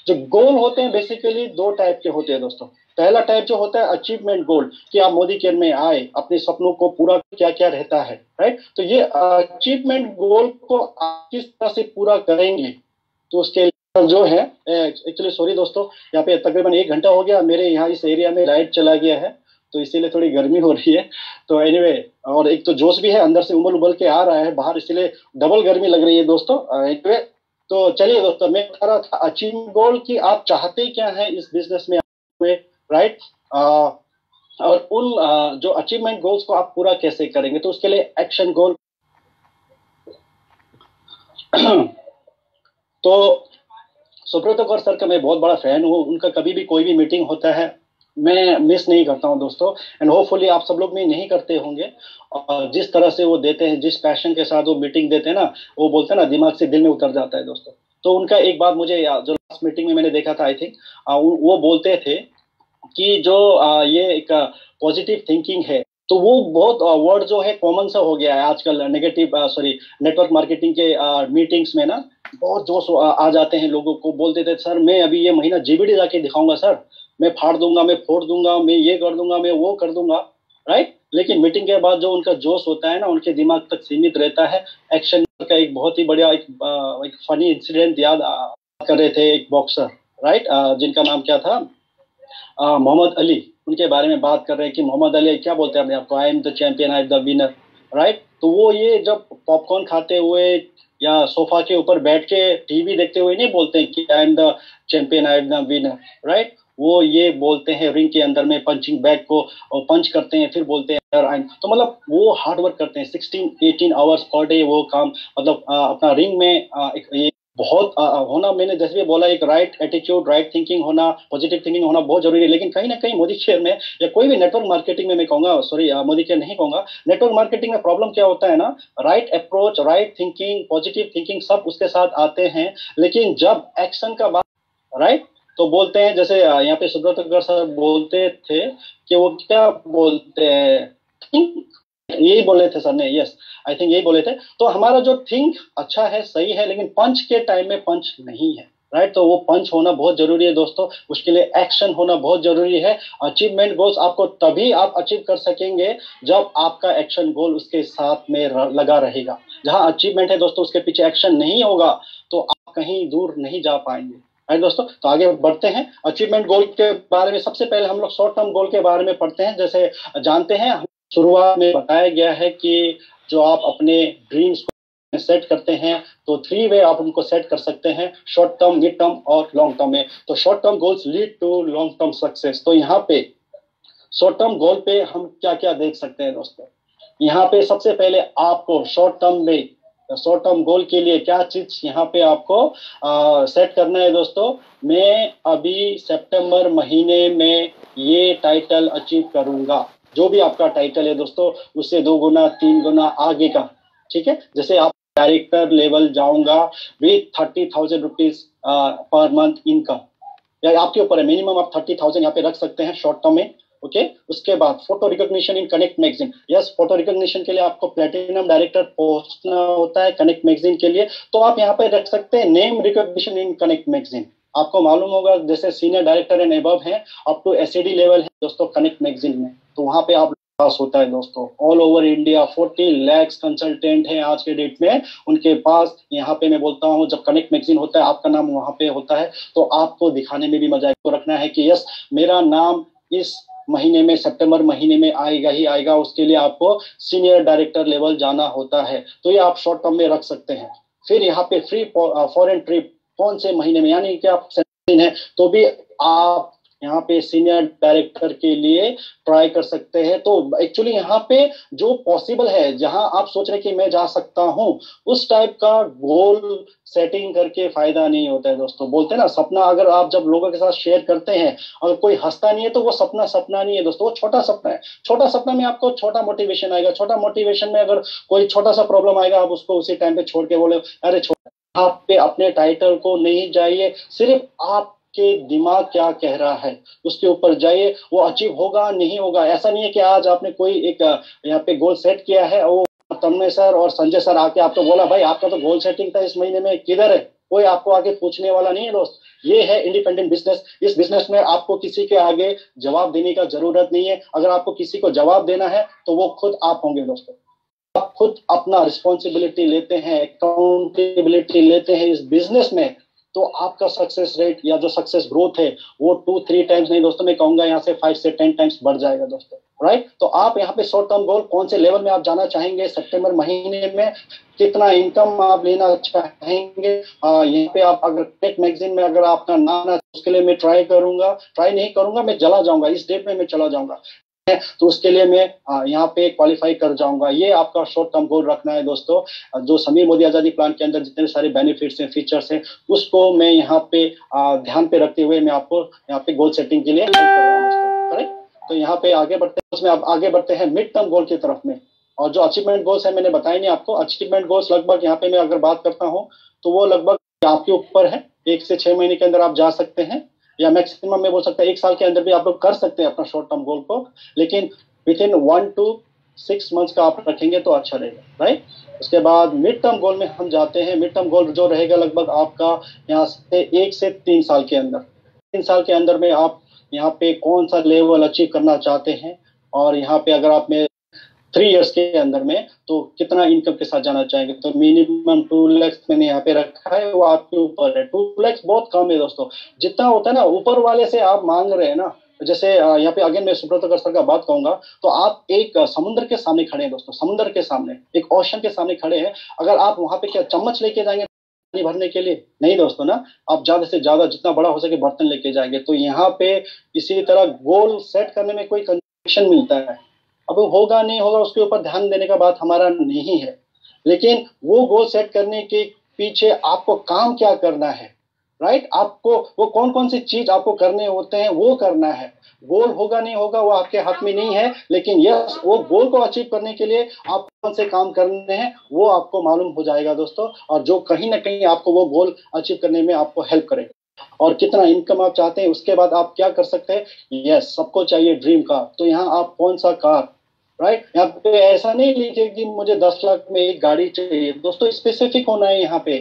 Speaker 1: जो गोल होते हैं बेसिकली दो टाइप के होते हैं दोस्तों। पहला टाइप जो होता है अचीवमेंट गोल, कि आप मोदी केयर में आए, अपने सपनों को पूरा क्या क्या रहता है, राइट। तो ये अचीवमेंट गोल को आप किस तरह से पूरा करेंगे, तो उसके लिए जो है एक्चुअली सॉरी दोस्तों, यहाँ पे तकरीबन 1 घंटा हो गया, मेरे यहाँ इस एरिया में लाइट चला गया है तो इसीलिए थोड़ी गर्मी हो रही है। तो एनीवे और एक तो जोश भी है, अंदर से उबल उबल के आ रहा है बाहर, इसीलिए डबल गर्मी लग रही है दोस्तों। एनीवे तो चलिए दोस्तों, मैं बता रहा था अचीव गोल कि आप चाहते क्या है इस बिजनेस में, राइट। और उन जो अचीवमेंट गोल्स को आप पूरा कैसे करेंगे, तो उसके लिए एक्शन गोल तो सुब्रत कौर सर का मैं बहुत बड़ा फैन हूँ, उनका कभी भी कोई भी मीटिंग होता है मैं मिस नहीं करता हूँ दोस्तों, एंड होपफुली आप सब लोग भी नहीं करते होंगे। और जिस तरह से वो देते हैं, जिस पैशन के साथ वो मीटिंग देते हैं ना, वो बोलते हैं ना दिमाग से दिल में उतर जाता है दोस्तों। तो उनका एक बात मुझे जो लास्ट मीटिंग में मैंने देखा था, आई थिंक वो बोलते थे कि जो ये एक पॉजिटिव थिंकिंग है, तो वो बहुत वर्ड जो है कॉमन सा हो गया है आजकल नेगेटिव सॉरी नेटवर्क मार्केटिंग के मीटिंग्स में ना, बहुत जोश आ जाते हैं लोगों को, बोलते थे सर मैं अभी ये महीना जीबीडी जाके दिखाऊंगा सर, मैं फाड़ दूंगा, मैं फोड़ दूंगा, मैं ये कर दूंगा, मैं वो कर दूंगा, राइट। लेकिन मीटिंग के बाद जो उनका जोश होता है ना, उनके दिमाग तक सीमित रहता है। एक्शन का एक बहुत ही बढ़िया एक फनी इंसिडेंट याद कर रहे थे, एक बॉक्सर, राइट, जिनका नाम क्या था, मोहम्मद अली, उनके बारे में बात कर रहे हैं कि मोहम्मद अली क्या बोलते हैं अपने आप को, I am the champion, I am the winner, right. तो वो ये जब पॉपकॉर्न खाते हुए या सोफा के ऊपर बैठ के टीवी देखते हुए नहीं बोलते हैं कि I am the champion, I am the winner, right. वो ये बोलते हैं रिंग के अंदर में पंचिंग बैग को पंच करते हैं, फिर बोलते हैं तो मतलब वो हार्ड वर्क करते हैं 16-18 आवर्स पर डे वो काम, मतलब अपना रिंग में एक ये बहुत होना, मैंने जैसे भी बोला, एक राइट एटीट्यूड, राइट थिंकिंग होना, पॉजिटिव थिंकिंग होना बहुत जरूरी है। लेकिन कहीं ना कहीं मोदी केयर में या कोई भी नेटवर्क मार्केटिंग में, मैं कहूंगा सॉरी मोदी केयर नहीं कहूंगा, नेटवर्क मार्केटिंग में प्रॉब्लम क्या होता है ना, right approach, right thinking, positive thinking सब उसके साथ आते हैं, लेकिन जब एक्शन का बात, राइट, तो बोलते हैं जैसे यहाँ पे सुब्रत सर बोलते थे कि वो क्या बोलते हैं, यही बोले थे सर ने, यस आई थिंक यही बोले थे। तो हमारा जो थिंक अच्छा है, सही है, लेकिन पंच के टाइम में पंच नहीं है, राइट। तो वो पंच होना बहुत जरूरी है दोस्तों, उसके लिए एक्शन होना बहुत जरूरी है। अचीवमेंट गोल्स आपको तभी आप अचीव कर सकेंगे जब आपका एक्शन गोल उसके साथ में लगा रहेगा। जहां अचीवमेंट है दोस्तों, उसके पीछे एक्शन नहीं होगा तो आप कहीं दूर नहीं जा पाएंगे, राइट दोस्तों। तो आगे बढ़ते हैं, अचीवमेंट गोल के बारे में सबसे पहले हम लोग शॉर्ट टर्म गोल के बारे में पढ़ते हैं। जैसे जानते हैं शुरुआत में बताया गया है कि जो आप अपने ड्रीम्स को सेट करते हैं तो 3 वे आप उनको सेट कर सकते हैं, शॉर्ट टर्म, मिड टर्म और लॉन्ग टर्म में। तो short term goals lead to long term success. तो यहाँ पे शॉर्ट टर्म गोल पे हम क्या क्या देख सकते हैं दोस्तों। यहाँ पे सबसे पहले आपको शॉर्ट टर्म में, शॉर्ट टर्म गोल के लिए क्या चीज यहाँ पे आपको सेट करना है दोस्तों। मैं अभी सितंबर महीने में ये टाइटल अचीव करूंगा, जो भी आपका टाइटल है दोस्तों, उससे 2 गुना 3 गुना आगे का, ठीक है। जैसे आप डायरेक्टर लेवल जाऊंगा with 30,000 rupees per month income, या आपके ऊपर है, मिनिमम आप 30,000 यहाँ पे रख सकते हैं शॉर्ट टर्म में, ओके। उसके बाद फोटो रिकॉग्निशन इन connect magazine, yes photo recognition के लिए आपको प्लेटिनम डायरेक्टर पहुंचना होता है कनेक्ट मैगजीन के लिए, तो आप यहाँ पे रख सकते हैं नेम रिकॉग्निशन इन कनेक्ट मैगजीन। आपको मालूम होगा जैसे सीनियर डायरेक्टर एंड एबव है, अप टू एसएडी लेवल है दोस्तों कनेक्ट मैगजीन में, तो वहां पे आप पास होता है दोस्तों। All over India 40 lakh consultant हैं आज के डेट में उनके पास। यहाँ पे मैं बोलता हूँ जब कनेक्ट मैगजीन होता है, आपका नाम वहां पे होता है, तो आपको दिखाने में भी मजा को रखना है कि यस मेरा नाम इस महीने में, सितंबर महीने में आएगा ही आएगा। उसके लिए आपको सीनियर डायरेक्टर लेवल जाना होता है, तो ये आप शॉर्ट टर्म में रख सकते हैं। फिर यहाँ पे फ्री फॉरेन ट्रिप, कौन से महीने में, यानी कि आप है तो भी आप यहाँ पे सीनियर डायरेक्टर के लिए ट्राई कर सकते हैं। तो एक्चुअली यहाँ पे जो पॉसिबल है, जहां आप सोच रहे कि मैं जा सकता हूँ, उस टाइप का गोल सेटिंग करके फायदा नहीं होता है दोस्तों। बोलते हैं ना, सपना अगर आप जब लोगों के साथ शेयर करते हैं, अगर कोई हंसता नहीं है तो वो सपना सपना नहीं है दोस्तों, वो छोटा सपना है। छोटा सपना में आपको छोटा मोटिवेशन आएगा, छोटा मोटिवेशन में अगर कोई छोटा सा प्रॉब्लम आएगा, आप उसको उसी टाइम पे छोड़ के बोले अरे छोड़। आप पे अपने टाइटल को नहीं जाइए, सिर्फ आपके दिमाग क्या कह रहा है उसके ऊपर जाइए। वो अचीव होगा नहीं होगा, ऐसा नहीं है कि आज आपने कोई एक यहाँ पे गोल सेट किया है और वो तन्मय सर और संजय सर आके आपको बोला भाई आपका तो गोल सेटिंग था इस महीने में, किधर है? कोई आपको आगे पूछने वाला नहीं है दोस्त। ये है इंडिपेंडेंट बिजनेस। इस बिजनेस में आपको किसी के आगे जवाब देने का जरूरत नहीं है। अगर आपको किसी को जवाब देना है तो वो खुद आप होंगे दोस्तों। आप खुद अपना रिस्पॉन्सिबिलिटी लेते हैं, अकाउंटेबिलिटी लेते हैं इस बिजनेस में, तो आपका सक्सेस रेट या जो सक्सेस ग्रोथ है वो 2-3 टाइम्स नहीं दोस्तों, मैं कहूंगा यहाँ से 5 से 10 टाइम्स बढ़ जाएगा दोस्तों। राइट? तो आप यहाँ पे शॉर्ट टर्म गोल कौन से लेवल में आप जाना चाहेंगे, सितंबर महीने में कितना इनकम आप लेना चाहेंगे, यहाँ पे आप अगर टेक मैगजीन में अगर आपका नाम है उसके लिए मैं ट्राई नहीं करूंगा, मैं चला जाऊंगा, इस डेट में मैं चला जाऊंगा, तो उसके लिए मैं यहाँ पे क्वालिफाई कर जाऊंगा। ये आपका शॉर्ट टर्म गोल रखना है दोस्तों। जो समीर मोदी आजादी प्लान के अंदर जितने सारे बेनिफिट्स हैं, फीचर्स हैं, उसको मैं यहाँ पे ध्यान पे रखते हुए मैं आपको यहाँ पे गोल सेटिंग के लिए हेल्प कर रहा हूँ दोस्तों। करेक्ट? तो यहाँ पे आगे बढ़ते हैं, उसमें आप आगे बढ़ते हैं मिड टर्म गोल की तरफ में। और जो अचीवमेंट गोल्स है मैंने बताया नहीं आपको। अचीवमेंट गोल्स लगभग यहाँ पे मैं अगर बात करता हूँ तो वो लगभग आपके ऊपर है। 1 से 6 महीने के अंदर आप जा सकते हैं, या मैक्सिमम में बोल सकता है 1 साल के अंदर भी आप लोग कर सकते हैं अपना शॉर्ट टर्म गोल को, लेकिन विद इन 1 to 6 मंथ्स का आप रखेंगे तो अच्छा रहेगा। राइट? उसके बाद मिड टर्म गोल में हम जाते हैं। मिड टर्म गोल जो रहेगा लगभग आपका यहाँ से 1 से 3 साल के अंदर, 3 साल के अंदर में आप यहाँ पे कौन सा लेवल अचीव करना चाहते हैं, और यहाँ पे अगर आप में 3 इयर्स के अंदर में तो कितना इनकम के साथ जाना चाहेंगे। तो मिनिमम 2 लाख मैंने यहाँ पे रखा है, वो आपके ऊपर है। 2 लाख बहुत कम है दोस्तों। जितना होता है ना ऊपर वाले से आप मांग रहे हैं ना, जैसे यहाँ पे अगेन मैं सुब्रत सर का बात कहूंगा, तो आप एक समुद्र के सामने खड़े हैं दोस्तों, समुद्र के सामने, एक ओशन के सामने खड़े हैं। अगर आप वहां पे क्या चम्मच लेके जाएंगे पानी भरने के लिए? नहीं दोस्तों ना, आप ज्यादा से ज्यादा जितना बड़ा हो सके बर्तन लेके जाएंगे। तो यहाँ पे इसी तरह गोल सेट करने में कोई कंडीशन मिलता है, अब होगा नहीं होगा उसके ऊपर ध्यान देने का बात हमारा नहीं है, लेकिन वो गोल सेट करने के पीछे आपको काम क्या करना है। राइट? आपको वो कौन कौन सी चीज आपको करने होते हैं वो करना है। गोल होगा नहीं होगा वो आपके हाथ में नहीं है, लेकिन यस वो गोल को अचीव करने के लिए आप कौन से काम करने हैं वो आपको मालूम हो जाएगा दोस्तों, और जो कहीं ना कहीं आपको वो गोल अचीव करने में आपको हेल्प करेगा। और कितना इनकम आप चाहते हैं उसके बाद आप क्या कर सकते हैं। यस, सबको चाहिए ड्रीम कार, तो यहाँ आप कौन सा कार। राइट? यहाँ पे ऐसा नहीं लिखे कि मुझे 10 लाख में एक गाड़ी चाहिए दोस्तों, स्पेसिफिक होना है यहाँ पे।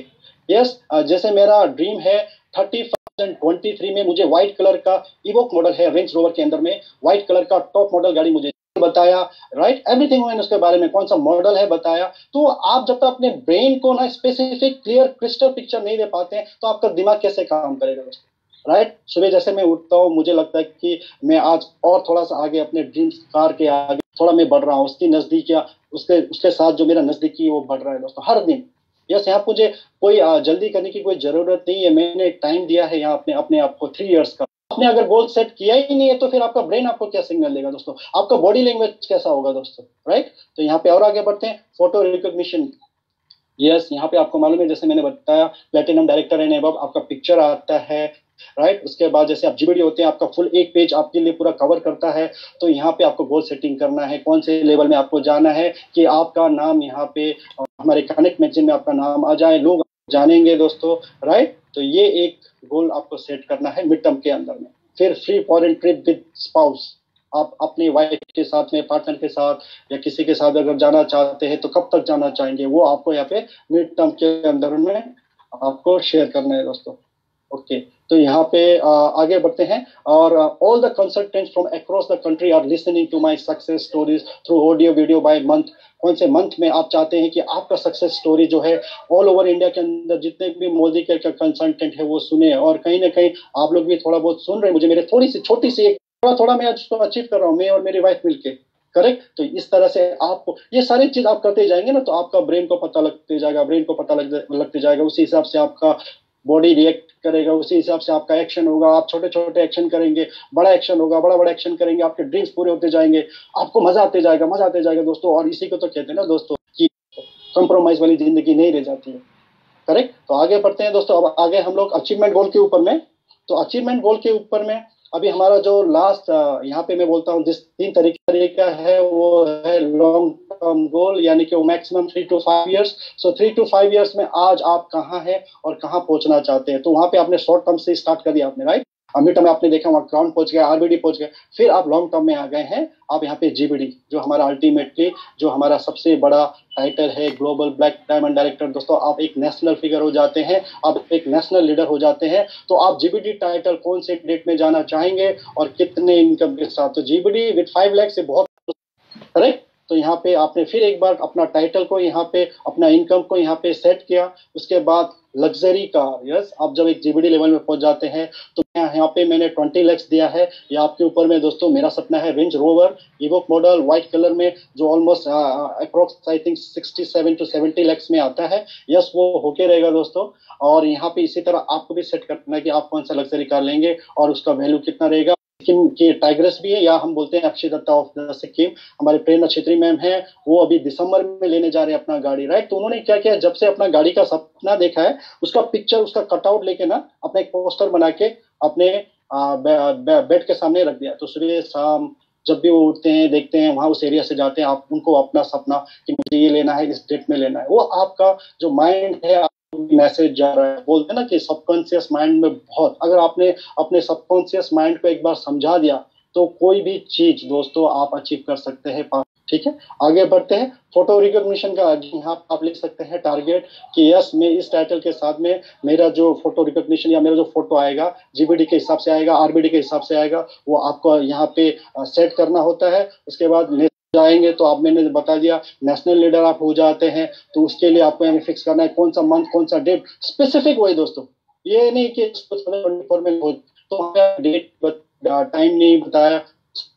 Speaker 1: यस, जैसे मेरा ड्रीम है 3023 में मुझे व्हाइट कलर का इवोक मॉडल है, रेंज रोवर के अंदर में व्हाइट कलर का टॉप मॉडल गाड़ी मुझे बताया। राइट? एवरीथिंग मैंने उसके बारे में, कौन सा मॉडल है बताया। तो आप जब तक अपने ब्रेन को ना स्पेसिफिक क्लियर क्रिस्टल पिक्चर नहीं दे पाते हैं तो आपका दिमाग कैसे काम करेगा दोस्तों। राइट? सुबह जैसे मैं उठता हूँ मुझे लगता है कि मैं आज और थोड़ा सा आगे अपने ड्रीम्स कार के आगे थोड़ा मैं बढ़ रहा हूँ, उसकी नजदीकियां उसके साथ जो मेरा नजदीकी वो बढ़ रहा है दोस्तों हर दिन। यस, यहाँ मुझे कोई जल्दी करने की कोई जरूरत नहीं है। मैंने एक टाइम दिया है यहाँ अपने आप को 3 इयर्स का। आपने अगर गोल सेट किया ही नहीं है तो फिर आपका ब्रेन आपको क्या सिग्नल देगा दोस्तों, आपका बॉडी लैंग्वेज कैसा होगा दोस्तों। राइट? तो यहाँ पे और आगे बढ़ते हैं, फोटो रिकॉग्निशन। यस, यहाँ पे आपको मालूम है जैसे मैंने बताया प्लेटिनम डायरेक्टर एंड अबव आपका पिक्चर आता है। राइट? उसके बाद जैसे आप जीबीडी होते हैं आपका फुल एक पेज आपके लिए पूरा कवर करता है। तो यहाँ पे आपको गोल सेटिंग करना है, कौन से लेवल में आपको जाना है कि आपका नाम यहाँ पे हमारे कनेक्ट मैगजीन में आपका नाम आ जाए, लोग जानेंगे दोस्तों। राइट? तो ये एक गोल आपको सेट करना है मिड टर्म के अंदर में। फिर free foreign trip with spouse, आप अपनी वाइफ के साथ में, पार्टनर के साथ या किसी के साथ अगर जाना चाहते हैं तो कब तक जाना चाहेंगे वो आपको यहाँ पे मिड टर्म के अंदर में आपको शेयर करना है दोस्तों। ओके, तो यहाँ पे आगे बढ़ते हैं। और all the consultants from across the country are listening to my success stories through audio video by month. कौन से मंथ में आप चाहते हैं कि आपका सक्सेस स्टोरी जो है ऑल ओवर इंडिया के अंदर जितने भी मोदी के कंसल्टेंट है वो सुने, और कहीं ना कहीं आप लोग भी थोड़ा बहुत सुन रहे हैं मुझे, मेरे थोड़ी सी छोटी सी थोड़ा मैं उसको अचीव कर रहा हूँ, मैं और मेरी वाइफ मिलके। करेक्ट? तो इस तरह से आपको ये सारी चीज आप करते जाएंगे ना तो आपका ब्रेन को पता लगते जाएगा, ब्रेन को पता लगते जाएगा, उसी हिसाब से आपका बॉडी रिएक्ट करेगा, उसी हिसाब से आपका एक्शन होगा। आप छोटे छोटे एक्शन करेंगे, बड़ा एक्शन होगा, बड़ा बड़ा एक्शन करेंगे, आपके ड्रीम्स पूरे होते जाएंगे, आपको मजा आते जाएगा, मजा आते जाएगा दोस्तों। और इसी को तो कहते हैं ना दोस्तों कि कॉम्प्रोमाइज वाली जिंदगी नहीं रह जाती है। करेक्ट। तो आगे बढ़ते हैं दोस्तों। अब आगे हम लोग अचीवमेंट गोल के ऊपर में। तो अचीवमेंट गोल के ऊपर में अभी हमारा जो लास्ट यहाँ पे मैं बोलता हूँ जिस 3 तरीका है वो है लॉन्ग टर्म गोल, यानी कि वो maximum 3 to 5 years. So 3 to 5 years में आज आप कहाँ हैं और कहाँ पहुंचना चाहते हैं। तो वहां पे आपने शॉर्ट टर्म से स्टार्ट कर दिया आपने, राइट। मिड टर्म में आपने देखा वहाँ ग्राउंड पहुंच गया, आरबीडी पहुंच गए, फिर आप लॉन्ग टर्म में आ गए हैं। आप यहाँ पे जीबीडी, जो हमारा अल्टीमेटली जो हमारा सबसे बड़ा टाइटल है, ग्लोबल ब्लैक डायमंड डायरेक्टर दोस्तों। आप एक नेशनल फिगर हो जाते हैं, आप एक नेशनल लीडर हो जाते हैं। तो आप जीबीडी टाइटल कौन से डेट में जाना चाहेंगे और कितने इनकम के साथ। तो जीबीडी विद 5 लाख से बहुत, करेक्ट। तो यहाँ पे आपने फिर एक बार अपना टाइटल को यहाँ पे अपना इनकम को यहाँ पे सेट किया। उसके बाद लग्जरी कार, यस, आप जब एक जीबीडी लेवल में पहुंच जाते हैं तो यहाँ पे मैंने 20 लाख दिया है। ये आपके ऊपर में दोस्तों। मेरा सपना है range rover evoke model white colour में, जो almost approx I think 67 to 70 lakh में आता है। यस, वो होके रहेगा दोस्तों। और यहाँ पे इसी तरह आपको भी सेट करना है कि आप कौन सा लग्जरी कार लेंगे और उसका वैल्यू कितना रहेगा। सिक्किम के टाइग्रेस भी है, या हम बोलते हैं अक्षय दत्ता ऑफ द सिक्किम, हमारे प्रेरणा छेत्री मैम है, वो अभी दिसंबर में लेने जा रहे हैं अपना गाड़ी, राइट। तो उन्होंने क्या किया, जब से अपना गाड़ी का सपना देखा है, उसका पिक्चर, उसका कटआउट लेके ना अपना एक पोस्टर बना के अपने बेड के सामने रख दिया। तो सुबह शाम जब भी वो उठते हैं, देखते हैं, वहां उस एरिया से जाते हैं, आप उनको अपना सपना कि मुझे ये लेना है, इस डेट में लेना है, वो आपका जो माइंड है मैसेज जा रहा है। बोलते हैं ना कि सबकॉन्शियस माइंड में बहुत, अगर आपने अपने सबकॉन्शियस माइंड को एक बार समझा दिया तो कोई भी चीज दोस्तों आप अचीव कर सकते हैं। ठीक है, आगे बढ़ते हैं। फोटो रिकॉग्निशन का यहाँ आप लिख सकते हैं टारगेट कि यस, मैं इस टाइटल के साथ में मेरा जो फोटो रिकॉग्निशन या मेरा जो फोटो आएगा जीबीडी के हिसाब से आएगा, आरबीडी के हिसाब से आएगा, वो आपको यहाँ पे सेट करना होता है। उसके बाद जाएंगे तो आप, मैंने बता दिया, नेशनल लीडर आप हो जाते हैं। तो उसके लिए आपको यहाँ फिक्स करना है कौन सा मंथ, कौन सा डेट, स्पेसिफिक वही दोस्तों। ये नहीं कि 24 में हो तो डेट टाइम नहीं बताया,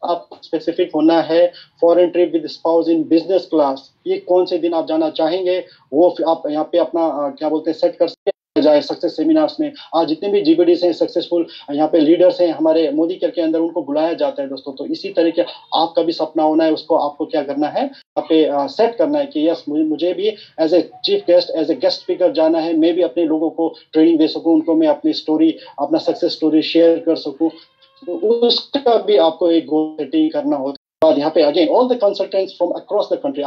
Speaker 1: आप स्पेसिफिक होना है। Foreign trip with spouse in business class, ये कौन से दिन आप जाना चाहेंगे वो आप यहाँ पे अपना क्या बोलते हैं सेट कर सकते जाए। सक्सेस सेमिनार्स में आज जितने भी जीबीडी हैं, सक्सेसफुल यहाँ पे लीडर्स हैं हमारे मोदी केयर के अंदर, उनको बुलाया जाता है दोस्तों। तो इसी तरीके आपका भी सपना होना है, उसको आपको क्या करना है, यहाँ पे सेट करना है कि यस, मुझे भी as a chief guest, as a guest speaker जाना है, मैं भी अपने लोगों को ट्रेनिंग दे सकूं, उनको मैं अपनी स्टोरी, अपना सक्सेस स्टोरी शेयर कर सकूं। तो उसका भी आपको एक गोल सेटिंग करना होता है। बाद यहाँ पे again all the consultants from across the country,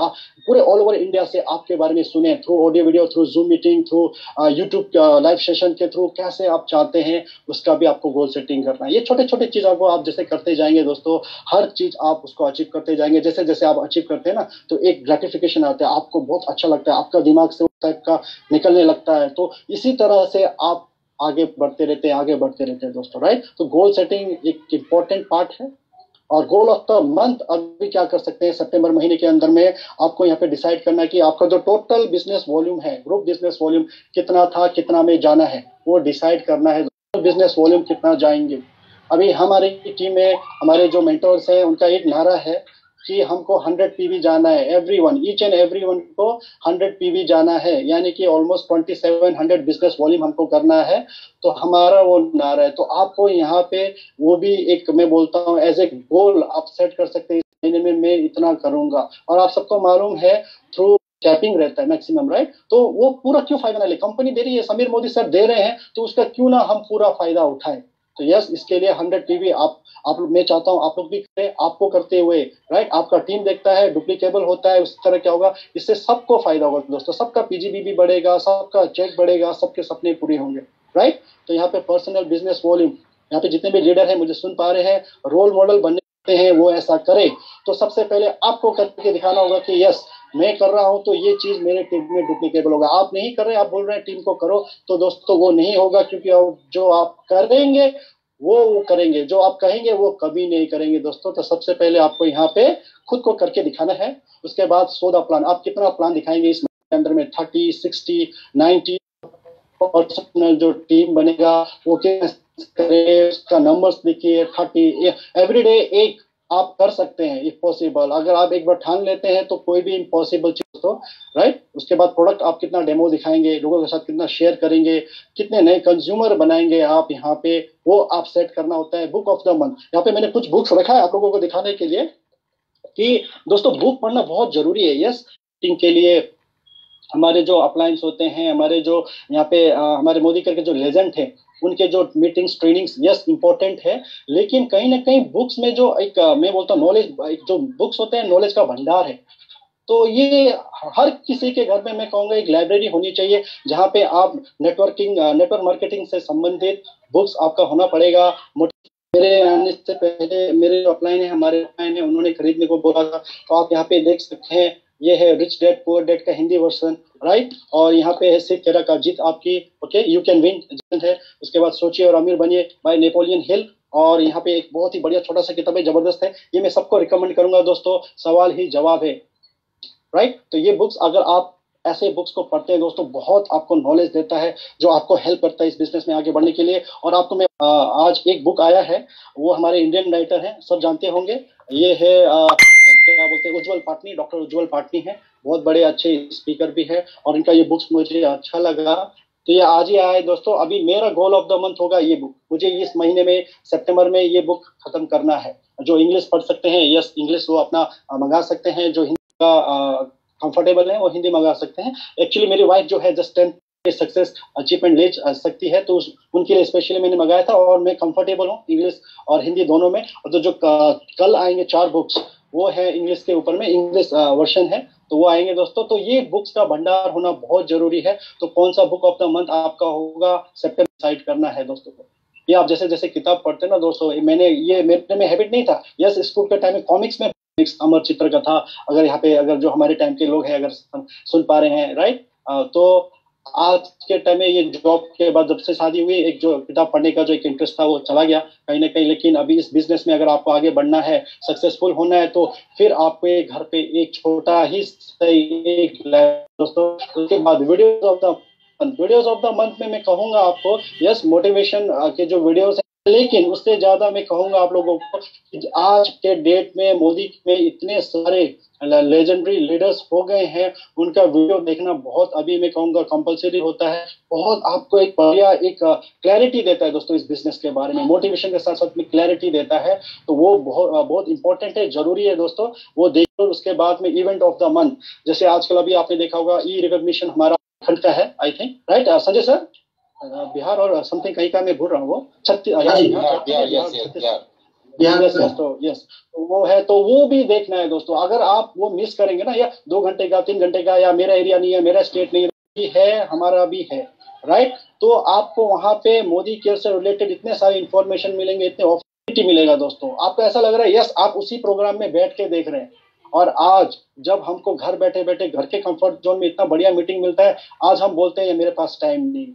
Speaker 1: पूरे ऑल ओवर इंडिया से आपके बारे में सुने, through audio video, through zoom meeting, through YouTube live session के थ्रू, कैसे आप चाहते हैं उसका भी आपको गोल सेटिंग करना है। ये छोटे छोटे चीज़ों को आप जैसे करते जाएंगे दोस्तों, हर चीज आप उसको अचीव करते जाएंगे। जैसे जैसे आप अचीव करते हैं ना, तो एक ग्रेटिफिकेशन आता है, आपको बहुत अच्छा लगता है, आपका दिमाग से उस टाइप का निकलने लगता है। तो इसी तरह से आप आगे बढ़ते रहते हैं, आगे बढ़ते रहते हैं दोस्तों, राइट। तो गोल सेटिंग एक इम्पोर्टेंट पार्ट है। और गोल ऑफ द मंथ अभी क्या कर सकते हैं, सितंबर महीने के अंदर में आपको यहाँ पे डिसाइड करना है कि आपका जो टोटल बिजनेस वॉल्यूम है, ग्रुप बिजनेस वॉल्यूम कितना था, कितना में जाना है, वो डिसाइड करना है। बिजनेस वॉल्यूम कितना जाएंगे। अभी हमारी टीम में हमारे जो मेंटर्स हैं, उनका एक नारा है कि हमको 100 पीवी जाना है, एवरीवन, ईच एंड एवरीवन को 100 पीवी जाना है, यानी कि ऑलमोस्ट 2700 बिजनेस वॉल्यूम हमको करना है। तो हमारा वो नारा है। तो आपको यहाँ पे वो भी एक, मैं बोलता हूँ, एज ए गोल आप सेट कर सकते हैं, इस महीने में मैं इतना करूंगा। और आप सबको मालूम है थ्रू कैपिंग रहता है मैक्सिमम, राइट। तो वो पूरा क्यों फायदा ना ले, कंपनी दे रही है, समीर मोदी सर दे रहे हैं, तो उसका क्यों ना हम पूरा फायदा उठाएं। तो यस, इसके लिए 100 पीवी आप मैं चाहता हूं आप लोग भी करें, आपको करते हुए, राइट। आपका टीम देखता है, डुप्लीकेबल होता है, उस तरह क्या होगा, इससे सबको फायदा होगा दोस्तों, सबका पीजीबी भी बढ़ेगा, सबका चेक बढ़ेगा, सबके सपने पूरे होंगे, राइट। तो यहाँ पे पर्सनल बिजनेस वॉल्यूम, यहाँ पे जितने भी लीडर हैं मुझे सुन पा रहे हैं, रोल मॉडल बनने हैं, वो ऐसा करें। तो सबसे पहले आपको करके दिखाना होगा कि यस, मैं कर रहा हूं तो ये चीज मेरे टीम में डुप्लीकेबल होगा। आप नहीं कर रहे, आप बोल रहे हैं टीम को करो, तो दोस्तों वो नहीं होगा, क्योंकि जो आप करेंगे वो करेंगे, जो आप कहेंगे वो कभी नहीं करेंगे दोस्तों। तो सबसे पहले आपको यहाँ पे खुद को करके दिखाना है। उसके बाद सोदा प्लान, आप कितना प्लान दिखाएंगे इस अंदर में, 30, 60, 90 पर्सनल जो टीम बनेगा वो क्या करे, उसका नंबर्स देखिए। 30 एवरीडे एक आप कर सकते हैं इफ पॉसिबल। अगर आप एक बार ठान लेते हैं तो कोई भी इम्पॉसिबल चीज तो राइट। उसके बाद प्रोडक्ट आप कितना डेमो दिखाएंगे, लोगों के साथ कितना शेयर करेंगे, कितने नए कंज्यूमर बनाएंगे आप यहाँ पे, वो आप सेट करना होता है। बुक ऑफ द मंथ, यहाँ पे मैंने कुछ बुक्स रखा है आप लोगों को दिखाने के लिए कि दोस्तों बुक पढ़ना बहुत जरूरी है। यस, के लिए हमारे जो अपलायंस होते हैं, हमारे जो यहाँ पे हमारे मोदी करके जो लेजेंड थे, उनके जो मीटिंग्स ट्रेनिंग्स यस इंपॉर्टेंट है, लेकिन कहीं ना कहीं बुक्स में जो एक मैं बोलता हूँ नॉलेज, जो बुक्स होते हैं नॉलेज का भंडार है। तो ये हर किसी के घर में मैं कहूँगा एक लाइब्रेरी होनी चाहिए, जहाँ पे आप नेटवर्क मार्केटिंग से संबंधित बुक्स आपका होना पड़ेगा। मेरे आने से पहले मेरे जो अपलाइन है, हमारे अपलाइन है, उन्होंने खरीदने को बोला था, तो आप यहाँ पे देख सकते हैं। ये है रिच डैड पुअर डैड का हिंदी वर्जन, राइट। और यहाँ पे है सिख तेरा का जीत आपकी, ओके, यू कैन विन है। उसके बाद सोचिए और अमीर बनिए बाय नेपोलियन हिल। और यहाँ पे एक बहुत ही बढ़िया छोटा सा किताब है, जबरदस्त है, ये मैं सबको रिकमेंड करूंगा दोस्तों, सवाल ही जवाब है, राइट। तो ये बुक्स अगर आप ऐसे बुक्स को पढ़ते हैं दोस्तों, बहुत आपको नॉलेज देता है, जो आपको हेल्प करता है इस बिजनेस में आगे बढ़ने के लिए। और आपको मैं आज एक बुक आया है, वो हमारे इंडियन राइटर हैं, सब जानते होंगे। ये है क्या बोलते हैं, उज्जवल पाटनी, डॉक्टर उज्जवल पाटनी है, बहुत बड़े अच्छे स्पीकर भी है, और इनका ये बुक्स मुझे अच्छा लगा, तो ये आज ही आया है दोस्तों। अभी मेरा गोल ऑफ द मंथ होगा ये बुक, मुझे इस महीने में सितंबर में ये बुक खत्म करना है। जो इंग्लिश पढ़ सकते हैं यस इंग्लिश वो अपना मंगा सकते हैं, जो हिंदी का कंफर्टेबल है वो हिंदी मंगा सकते हैं। एक्चुअली मेरी वाइफ जो है जस्ट 10 सक्सेस अचीवमेंट ले सकती है, तो उनके लिए स्पेशली मैंने मंगाया था, और मैं कंफर्टेबल हूँ इंग्लिश और हिंदी दोनों में। और तो जो कल आएंगे 4 बुक्स, वो है इंग्लिश के ऊपर में, इंग्लिश वर्जन है, तो वो आएंगे दोस्तों। तो ये बुक्स का भंडार होना बहुत जरूरी है। तो कौन सा बुक ऑफ द मंथ आपका होगा, सितंबर डिसाइड करना है दोस्तों को। ये आप जैसे जैसे किताब पढ़ते हैं ना दोस्तों, मैंने ये मेरे में हैबिट नहीं था। यस, स्कूल के टाइम में कॉमिक्स में अमर चित्र का था, अगर यहाँ पे अगर जो हमारे टाइम के लोग हैं अगर सुन पा रहे हैं, राइट। तो आज के टाइम में ये जॉब के बाद जब से शादी हुई, एक जो किताब पढ़ने का जो एक इंटरेस्ट था वो चला गया कहीं ना कहीं। लेकिन अभी इस बिजनेस में अगर आपको आगे बढ़ना है, सक्सेसफुल होना है, तो फिर आपको एक घर पे एक छोटा ही एक दोस्तों। उसके बाद वीडियोस ऑफ द मंथ में मैं कहूंगा आपको यस मोटिवेशन के जो वीडियोस, लेकिन उससे ज्यादा मैं कहूंगा आप लोगों को कि आज के डेट में मोदी में इतने सारे लेजेंडरी लीडर्स हो गए हैं, उनका वीडियो देखना बहुत अभी मैं कहूंगा कंपलसरी होता है। बहुत आपको एक बढ़िया एक क्लैरिटी देता है दोस्तों इस बिजनेस के बारे में, मोटिवेशन के साथ साथ में क्लैरिटी देता है। तो वो बहुत इंपॉर्टेंट है, जरूरी है दोस्तों, वो देखो। उसके बाद में इवेंट ऑफ द मंथ, जैसे आजकल अभी आपने देखा होगा ई रिकॉग्निशन हमारा खंड का है, I think, right Sanjay sir, Bihar और समथिंग कहीं का मैं भूल रहा हूँ, वो यस वो है। तो वो भी देखना है दोस्तों। अगर आप वो मिस करेंगे ना, या 2 घंटे का 3 घंटे का, या मेरा एरिया नहीं है, मेरा स्टेट नहीं है, हमारा भी है, राइट, तो आपको वहां पे मोदी केयर से रिलेटेड इतने सारे इंफॉर्मेशन मिलेंगे, इतने अपॉर्चुनिटी मिलेगा दोस्तों। आपको ऐसा लग रहा है यस आप उसी प्रोग्राम में बैठ के देख रहे हैं। और आज जब हमको घर बैठे बैठे घर के कंफर्ट जोन में इतना बढ़िया मीटिंग मिलता है, आज हम बोलते हैं मेरे पास टाइम नहीं,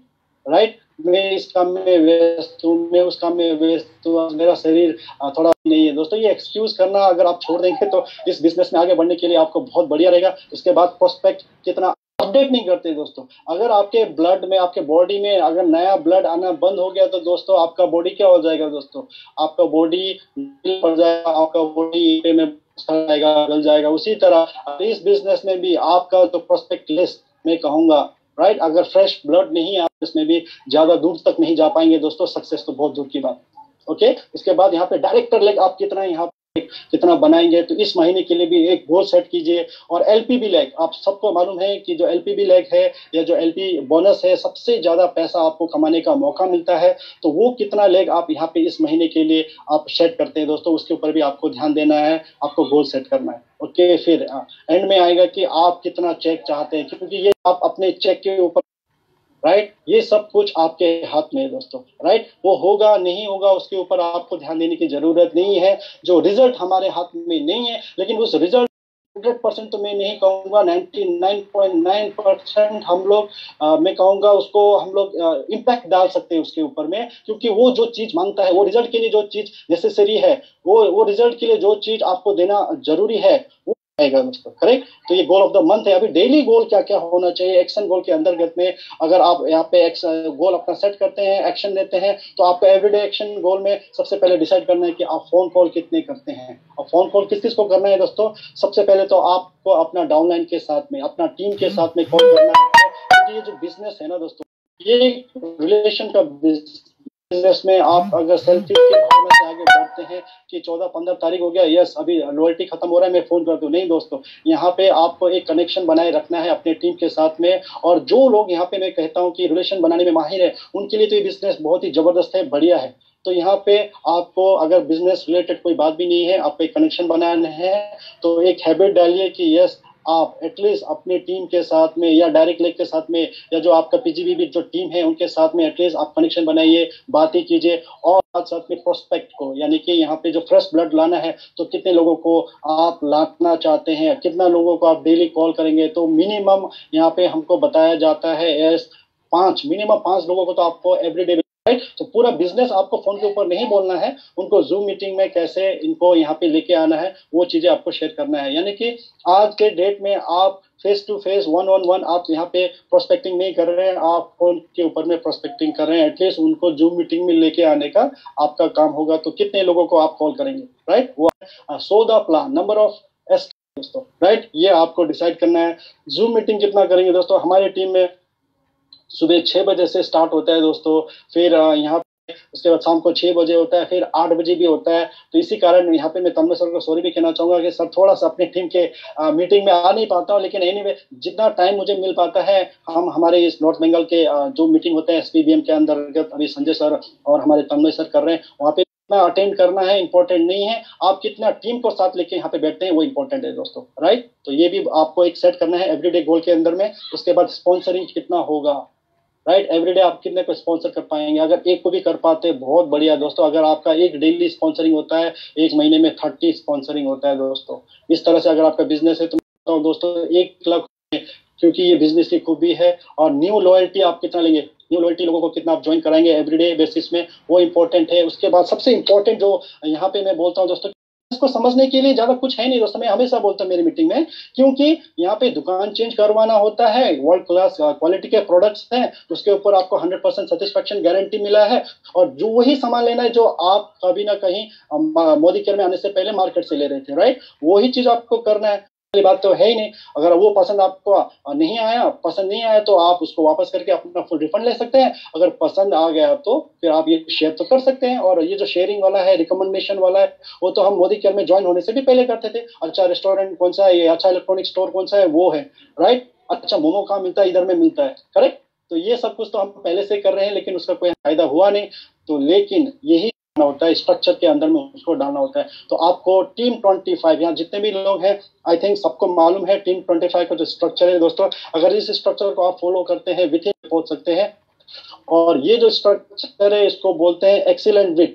Speaker 1: राइट, मैं इस काम में व्यस्त हूँ, मैं उस काम में व्यस्त हूँ, मेरा शरीर थोड़ा नहीं है दोस्तों। ये एक्सक्यूज करना अगर आप छोड़ देंगे तो इस बिजनेस में आगे बढ़ने के लिए आपको बहुत बढ़िया रहेगा। उसके बाद प्रोस्पेक्ट कितना अपडेट नहीं करते दोस्तों। अगर आपके ब्लड में, आपके बॉडी में अगर नया ब्लड आना बंद हो गया, तो दोस्तों आपका बॉडी क्या हो जाएगा दोस्तों, आपका बॉडी पड़ जाएगा, आपका बॉडी में जाएगा, गल जाएगा। उसी तरह इस बिजनेस में भी आपका जो प्रोस्पेक्ट लिस्ट मैं कहूंगा, राइट, अगर फ्रेश ब्लड नहीं है आप इसमें भी ज्यादा दूर तक नहीं जा पाएंगे दोस्तों, सक्सेस तो बहुत दूर की बात। ओके, इसके बाद यहाँ पे डायरेक्टर लेग आप कितना बनाएंगे, तो इस महीने के लिए भी एक गोल सेट कीजिए। और एलपीबी लेग, आप सबको मालूम है कि जो एलपीबी लेग है या जो एलपी बोनस है, सबसे ज्यादा पैसा आपको कमाने का मौका मिलता है। तो वो कितना लेग आप यहाँ पे इस महीने के लिए आप सेट करते हैं दोस्तों, उसके ऊपर भी आपको ध्यान देना है, आपको गोल सेट करना है। ओके, फिर एंड में आएगा कि आप कितना चेक चाहते हैं, क्योंकि ये आप अपने चेक के ऊपर, राइट, ये सब कुछ आपके हाथ में है दोस्तों, राइट। वो होगा नहीं होगा उसके ऊपर आपको ध्यान देने की जरूरत नहीं है। जो रिजल्ट हमारे हाथ में नहीं है, लेकिन उस रिजल्ट 100% तो मैं नहीं कहूंगा, 99.9% हम लोग मैं कहूंगा उसको हम लोग इम्पैक्ट डाल सकते हैं उसके ऊपर में। क्योंकि वो जो चीज मांगता है, वो रिजल्ट के लिए जो चीज नेसेसरी है, वो रिजल्ट के लिए जो चीज आपको देना जरूरी है, वो आएगा दोस्तों, करेक्ट। तो ये गोल ऑफ द मंथ है। अभी डेली गोल क्या क्या होना चाहिए एक्शन गोल के अंतर्गत में, अगर आप यहाँ पे गोल अपना सेट करते हैं, एक्शन लेते हैं, तो आपको एवरीडे एक्शन गोल में सबसे पहले डिसाइड करना है कि आप फोन कॉल कितने करते हैं। और फोन कॉल किस किस को करना है दोस्तों? सबसे पहले तो आपको अपना डाउनलाइन के साथ में, अपना टीम के साथ में कॉल करना है, क्योंकि ये जो बिजनेस है ना दोस्तों, ये रिलेशन का बिजनेस में आप अगर सेल्फिश की भावना से आगे बढ़ते हैं कि 14-15 तारीख हो गया, यस अभी लॉयल्टी खत्म हो रहा है, मैं फोन कर दूं, नहीं दोस्तों, यहाँ पे आपको एक कनेक्शन बनाए रखना है अपने टीम के साथ में। और जो लोग यहाँ पे मैं कहता हूँ कि रिलेशन बनाने में माहिर है, उनके लिए तो ये बिजनेस बहुत ही जबरदस्त है, बढ़िया है। तो यहाँ पे आपको अगर बिजनेस रिलेटेड कोई बात भी नहीं है, आपको एक कनेक्शन बनाना है, तो एक हैबिट डालिए कि यस आप एटलीस्ट अपनी टीम के साथ में या डायरेक्ट लेग के साथ में या जो आपका पीजीबी जो टीम है उनके साथ में एटलीस्ट आप कनेक्शन बनाइए, बातें कीजिए। और साथ साथ में प्रोस्पेक्ट को, यानी कि यहाँ पे जो फ्रेश ब्लड लाना है, तो कितने लोगों को आप लाना चाहते हैं, कितना लोगों को आप डेली कॉल करेंगे, तो मिनिमम यहाँ पे हमको बताया जाता है एस 5, मिनिमम 5 लोगों को तो आपको एवरीडे, राइट। तो पूरा बिजनेस आपको फोन के ऊपर नहीं बोलना है, उनको जूम मीटिंग में कैसे इनको यहाँ पे लेके आना है, वो चीजें आपको शेयर करना है। यानी कि आज के डेट में आप फेस टू फेस 1-on-1 आप यहाँ पे प्रोस्पेक्टिंग नहीं कर रहे हैं, आप फोन के ऊपर में प्रोस्पेक्टिंग कर रहे हैं। एटलीस्ट उनको जूम मीटिंग में लेके आने का आपका काम होगा, तो कितने लोगों को आप कॉल करेंगे, राइट। वो so the plan number of S दोस्तों, राइट, ये आपको डिसाइड करना है। जूम मीटिंग कितना करेंगे दोस्तों? हमारी टीम में सुबह 6 बजे से स्टार्ट होता है दोस्तों, फिर यहाँ पे उसके बाद शाम को 6 बजे होता है, फिर 8 बजे भी होता है। तो इसी कारण यहाँ पे मैं तन्मय सर को सॉरी भी कहना चाहूंगा कि सर थोड़ा सा अपनी टीम के मीटिंग में आ नहीं पाता हूँ, लेकिन एनीवे जितना टाइम मुझे मिल पाता है, हम हमारे इस नॉर्थ बंगाल के जो मीटिंग होते हैं एसपीबीएम के अंतर्गत, अभी संजय सर और हमारे तन्मय सर कर रहे हैं, वहाँ पे अटेंड करना है इंपॉर्टेंट नहीं है, आप कितना टीम को साथ लेके यहाँ पे बैठते हैं वो इंपॉर्टेंट है दोस्तों, राइट। तो ये भी आपको एक सेट करना है एवरीडे गोल के अंदर में। उसके बाद स्पॉन्सरिंग कितना होगा, राइट, एवरीडे आप कितने को स्पॉन्सर कर पाएंगे? अगर एक को भी कर पाते बहुत बढ़िया दोस्तों। अगर आपका एक डेली स्पॉन्सरिंग होता है, एक महीने में 30 स्पॉन्सरिंग होता है दोस्तों। इस तरह से अगर आपका बिजनेस है तो दोस्तों 1 लाख, क्योंकि ये बिजनेस की खूबी है। और न्यू लॉयल्टी आप कितना लेंगे, न्यू लॉयल्टी लोगों को कितना आप ज्वाइन कराएंगे एवरीडे बेसिस में, वो इंपॉर्टेंट है। उसके बाद सबसे इंपॉर्टेंट जो यहाँ पे मैं बोलता हूँ दोस्तों, इसको समझने के लिए ज्यादा कुछ है नहीं दोस्तों, मैं हमेशा बोलता हूँ मेरी मीटिंग में, क्योंकि यहाँ पे दुकान चेंज करवाना होता है, वर्ल्ड क्लास क्वालिटी के प्रोडक्ट्स हैं, उसके ऊपर आपको 100% सेटिस्फेक्शन गारंटी मिला है, और जो वही सामान लेना है जो आप कभी ना कहीं मोदी केयर में आने से पहले मार्केट से ले रहे थे, राइट, वही चीज आपको करना है। बात तो है ही नहीं। अगर वो पसंद आपको नहीं आया तो आप उसको वापस करके अपना फुल रिफंड ले सकते हैं। अगर पसंद आ गया तो फिर आप ये शेयर तो कर सकते हैं। और ये जो शेयरिंग वाला है, रिकमेंडेशन वाला है, वो तो हम मोदी केयर में ज्वाइन होने से भी पहले करते थे। अच्छा रेस्टोरेंट कौन सा है, ये अच्छा इलेक्ट्रॉनिक स्टोर कौन सा है, वो है, राइट। अच्छा मोमो कहाँ मिलता है, इधर में मिलता है, करेक्ट। तो ये सब कुछ तो हम पहले से कर रहे हैं, लेकिन उसका कोई फायदा हुआ नहीं। तो लेकिन यही होता है, स्ट्रक्चर के अंदर में उसको डालना होता है। तो आपको टीम 25 यहाँ जितने भी लोग हैं, आई थिंक सबको मालूम है टीम 25 का जो स्ट्रक्चर है दोस्तों। अगर इस स्ट्रक्चर को आप फॉलो करते हैं, विथ इन पहुंच सकते हैं। और ये जो स्ट्रक्चर है इसको बोलते हैं एक्सीलेंट विथ,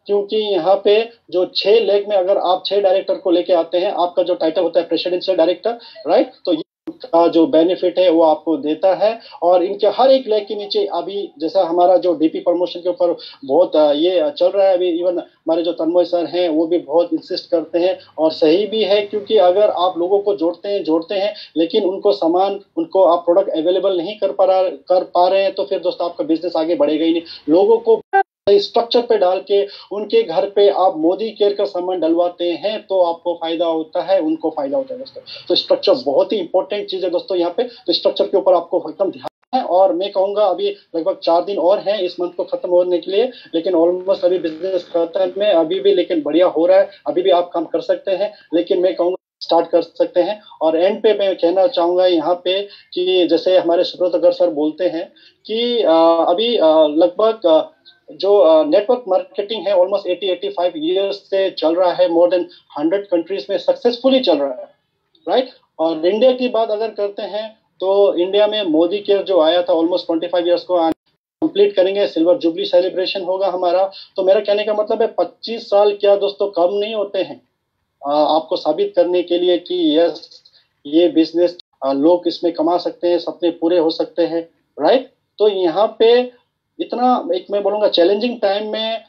Speaker 1: क्योंकि यहाँ पे जो 6 लेग में अगर आप 6 डायरेक्टर को लेके आते हैं, आपका जो टाइटल होता है प्रेसिडेंशियल डायरेक्टर, राइट, तो का जो बेनिफिट है वो आपको देता है। और इनके हर एक लेग के नीचे अभी जैसा हमारा जो डीपी प्रमोशन के ऊपर बहुत ये चल रहा है, अभी इवन हमारे जो तन्मय सर हैं वो भी बहुत इंसिस्ट करते हैं, और सही भी है, क्योंकि अगर आप लोगों को जोड़ते हैं लेकिन उनको आप प्रोडक्ट अवेलेबल नहीं कर पा रहे हैं, तो फिर दोस्तों आपका बिजनेस आगे बढ़ेगा ही नहीं। लोगों को स्ट्रक्चर पे डाल के उनके घर पे आप मोदी केयर का सामान डलवाते हैं, तो आपको फायदा होता है, उनको फायदा होता है दोस्तों। तो स्ट्रक्चर बहुत ही इंपॉर्टेंट चीज है दोस्तों यहाँ पे। तो स्ट्रक्चर के ऊपर आपको एकदम ध्यान है। और मैं कहूंगा अभी लगभग 4 दिन और हैं इस मंथ को खत्म होने के लिए, लेकिन ऑलमोस्ट अभी बिजनेस खत्म है अभी भी, लेकिन बढ़िया हो रहा है। अभी भी आप काम कर सकते हैं, लेकिन मैं कहूंगा स्टार्ट कर सकते हैं। और एंड पे मैं कहना चाहूंगा यहाँ पे कि जैसे हमारे सुब्रत अगर सर बोलते हैं कि अभी लगभग जो नेटवर्क मार्केटिंग है ऑलमोस्ट 80-85 ईयर्स से चल रहा है, मोर देन 100 कंट्रीज में सक्सेसफुली चल रहा है, राइट। और इंडिया की बात अगर करते हैं तो इंडिया में मोदी केयर जो आया था ऑलमोस्ट 25 ईयर्स को कंप्लीट करेंगे, सिल्वर जुबली सेलिब्रेशन होगा हमारा। तो मेरा कहने का मतलब है 25 साल क्या दोस्तों कम नहीं होते हैं आपको साबित करने के लिए कि यस ये बिजनेस लोग इसमें कमा सकते हैं, सपने पूरे हो सकते हैं, राइट। तो यहाँ पे इतना एक मैं बोलूंगा चैलेंजिंग टाइम में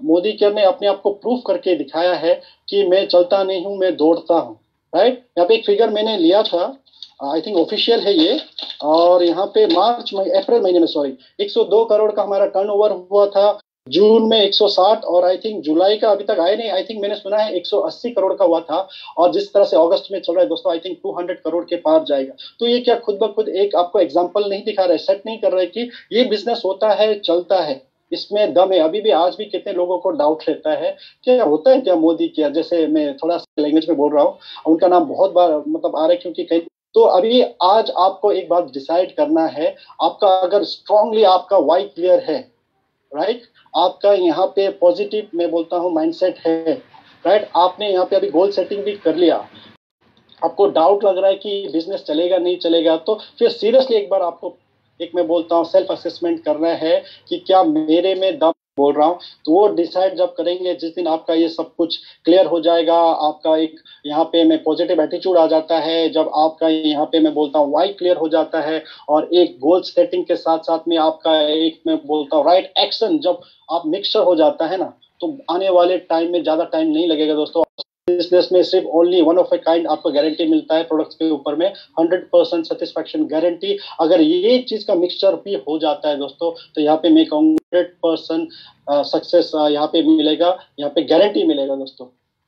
Speaker 1: मोदी केयर ने अपने आप को प्रूफ करके दिखाया है कि मैं चलता नहीं हूं, मैं दौड़ता हूं, राइट। यहाँ पे एक फिगर मैंने लिया था, आई थिंक ऑफिशियल है ये, और यहाँ पे अप्रैल महीने में, सॉरी, 102 करोड़ का हमारा टर्नओवर हुआ था। जून में 160, और आई थिंक जुलाई का अभी तक आया नहीं, आई थिंक मैंने सुना है 180 करोड़ का हुआ था। और जिस तरह से अगस्त में चल रहा है दोस्तों, आई थिंक 200 करोड़ के पार जाएगा। तो ये क्या खुद ब खुद एक आपको एग्जाम्पल नहीं दिखा रहा है, सेट नहीं कर रहा है कि ये बिजनेस होता है, चलता है, इसमें दम है। अभी भी आज भी कितने लोगों को डाउट रहता है क्या होता है क्या मोदी, क्या, जैसे मैं थोड़ा सा लैंग्वेज में बोल रहा हूँ, उनका नाम बहुत बार मतलब आ रहा है क्योंकि कई। तो अभी आज आपको एक बात डिसाइड करना है, आपका अगर स्ट्रांगली आपका वाई क्लियर है, राइट, आपका यहाँ पे पॉजिटिव मैं बोलता हूँ माइंडसेट है, राइट, आपने यहाँ पे अभी गोल सेटिंग भी कर लिया, आपको डाउट लग रहा है कि बिजनेस चलेगा नहीं चलेगा, तो फिर सीरियसली एक बार आपको, एक मैं बोलता हूँ सेल्फ असेसमेंट करना है कि क्या मेरे में दम, बोल रहा हूँ। तो वो डिसाइड जब करेंगे, जिस दिन आपका ये सब कुछ क्लियर हो जाएगा, आपका एक यहाँ पे मैं पॉजिटिव एटीट्यूड आ जाता है, जब आपका यहाँ पे मैं बोलता हूँ वाई क्लियर हो जाता है, और एक गोल सेटिंग के साथ साथ में आपका एक मैं बोलता हूँ राइट एक्शन जब आप मिक्सचर हो जाता है ना, तो आने वाले टाइम में ज्यादा टाइम नहीं लगेगा दोस्तों। बिजनेस में सिर्फ only one of a kind आपको गारंटी मिलता है प्रोडक्ट्स के ऊपर में, 100% सेटिस्फैक्शन गारंटी। अगर ये चीज का मिक्सचर भी हो जाता है दोस्तों, तो यहाँ पे मैं कहूँगा 100% सक्सेस यहाँ पे मिलेगा, यहाँ पे गारंटी मिलेगा दोस्तों।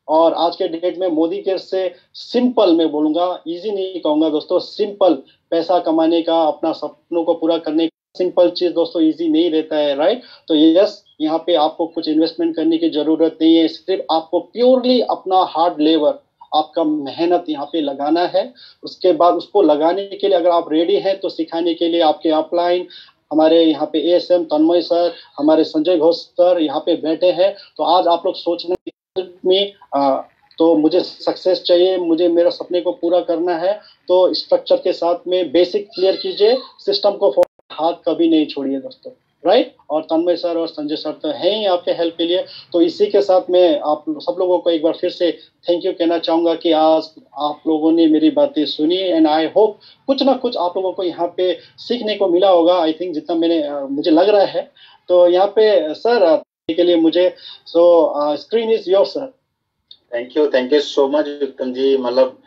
Speaker 1: और आज के डेट में मोदी केयर से सिंपल मैं बोलूंगा, इजी नहीं कहूंगा दोस्तों, सिंपल पैसा कमाने का, अपना सपनों को पूरा करने का सिंपल चीज दोस्तों इजी नहीं रहता है, राइट। तो यस, यहाँ पे आपको कुछ इन्वेस्टमेंट करने की जरूरत नहीं है, सिर्फ आपको प्योरली अपना हार्ड लेबर, आपका मेहनत यहाँ पे लगाना है। उसके बाद उसको लगाने के लिए अगर आप रेडी हैं, तो सिखाने के लिए आपके अपलाइन हमारे यहाँ पे एएसएम तन्मय सर, हमारे संजय घोष सर यहाँ पे बैठे हैं। तो आज आप लोग सोचने में तो मुझे सक्सेस चाहिए, मुझे मेरा सपने को पूरा करना है, तो स्ट्रक्चर के साथ में बेसिक क्लियर कीजिए, सिस्टम को हाथ कभी नहीं छोड़िए दोस्तों, राइट। और तन्मय सर और संजय सर तो हैं ही आपके हेल्प के लिए। तो इसी के साथ मैं आप सब लोगों को एक बार फिर से थैंक यू कहना चाहूंगा कि आज आप लोगों ने मेरी बातें सुनी, एंड आई होप कुछ ना कुछ आप लोगों को यहाँ पे सीखने को मिला होगा, आई थिंक जितना मुझे लग रहा है। तो यहाँ पे सर के लिए मुझे screen is your sir.
Speaker 2: Thank you so much उत्तम जी। मतलब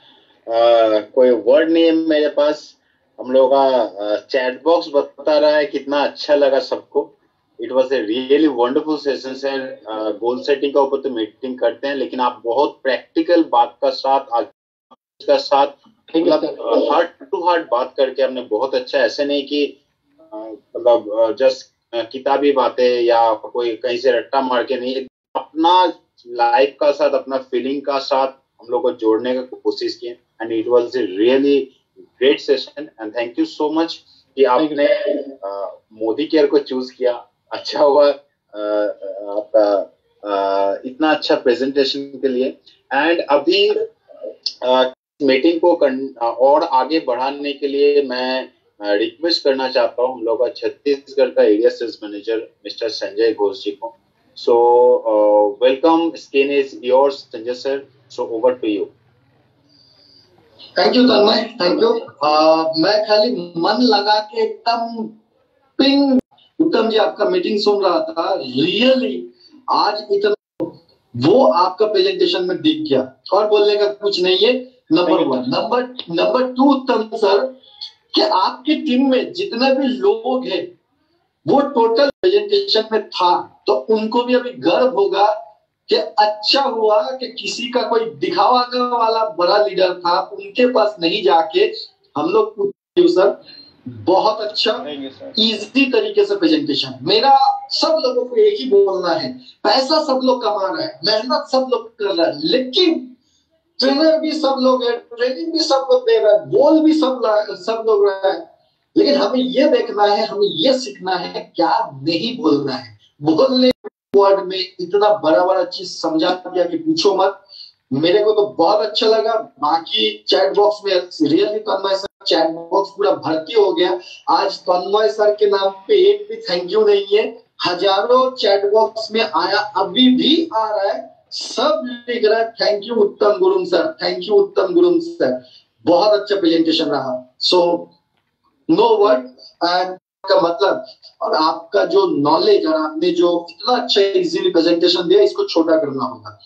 Speaker 2: कोई वर्ड नहीं है मेरे पास। हम लोग का चैट बॉक्स बता रहा है कितना अच्छा लगा सबको। It was a really wonderful session sir. Goal setting का ऊपर तो मीटिंग करते हैं, लेकिन आप बहुत प्रैक्टिकल बात का साथ मतलब हार्ट टू हार्ट बात करके हमने बहुत अच्छा, ऐसे नहीं कि मतलब जस्ट किताबी बातें या कोई कहीं से रट्टा मार के नहीं, अपना लाइफ का साथ, अपना फीलिंग का साथ हम लोग को जोड़ने की कोशिश किए। And it was a really great session, and thank you so much कि आपने मोदी केयर को चूज किया। अच्छा हुआ आपका इतना अच्छा प्रेजेंटेशन के लिए। एंड अभी मीटिंग को और आगे बढ़ाने के लिए मैं रिक्वेस्ट करना चाहता हूँ हम लोग का छत्तीसगढ़ का area sales manager mister Sanjay Ghosh ji को। So welcome, screen is yours Sanjay sir, so over to you.
Speaker 3: Thank you Tanmay, thank you. मैं खाली मन लगा के एकदम पिंग उत्तम जी आपका मीटिंग सुन रहा था। रियली आज इतना वो आपका प्रेजेंटेशन में दिख गया, और बोलने का कुछ नहीं है। Number one. नंबर टू उत्तम सर, कि आपकी टीम में जितने भी लोग हैं वो टोटल प्रेजेंटेशन में था, तो उनको भी अभी गर्व होगा कि अच्छा हुआ कि किसी का कोई दिखावा वाला बड़ा लीडर था, उनके पास नहीं जाके हम लोग सर बहुत अच्छा इजी तरीके से प्रेजेंटेशन। मेरा सब लोगों को एक ही बोलना है, पैसा सब लोग कमा रहा है, मेहनत सब लोग कर रहा है, लेकिन ट्रेनर भी सब लोग है, ट्रेनिंग भी सब लोग दे रहा है, बोल भी सब लोग रहा है, लेकिन हमें ये देखना है, हमें ये सीखना है क्या नहीं बोलना है। बोलने वर्ड में इतना बड़ा बड़ा चीज समझा दिया कि पूछो मत। मेरे को तो बहुत अच्छा लगा। बाकी चैट बॉक्स में रियली तन्मय सर चैट बॉक्स पूरा भर्ती हो गया। आज तन्मय सर के नाम पे एक भी थैंक यू नहीं है, हजारों चैट बॉक्स में आया, अभी भी आ रहा है, सब लिख रहा है थैंक यू उत्तम गुरुम सर, थैंक यू उत्तम गुरुम सर, बहुत अच्छा प्रेजेंटेशन रहा। सो नो वर्ड एंड का मतलब, और आपका जो नॉलेज और आपने जो इतना अच्छा इजीली प्रेजेंटेशन दिया, इसको छोटा करना होगा।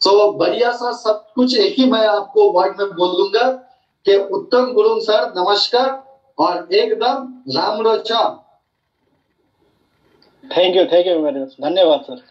Speaker 3: तो बढ़िया सा सब कुछ एक ही मैं आपको वर्ड में बोल दूंगा कि उत्तम गुरुंग सर नमस्कार और एकदम Ram Rochak.
Speaker 1: Thank you very much, धन्यवाद सर।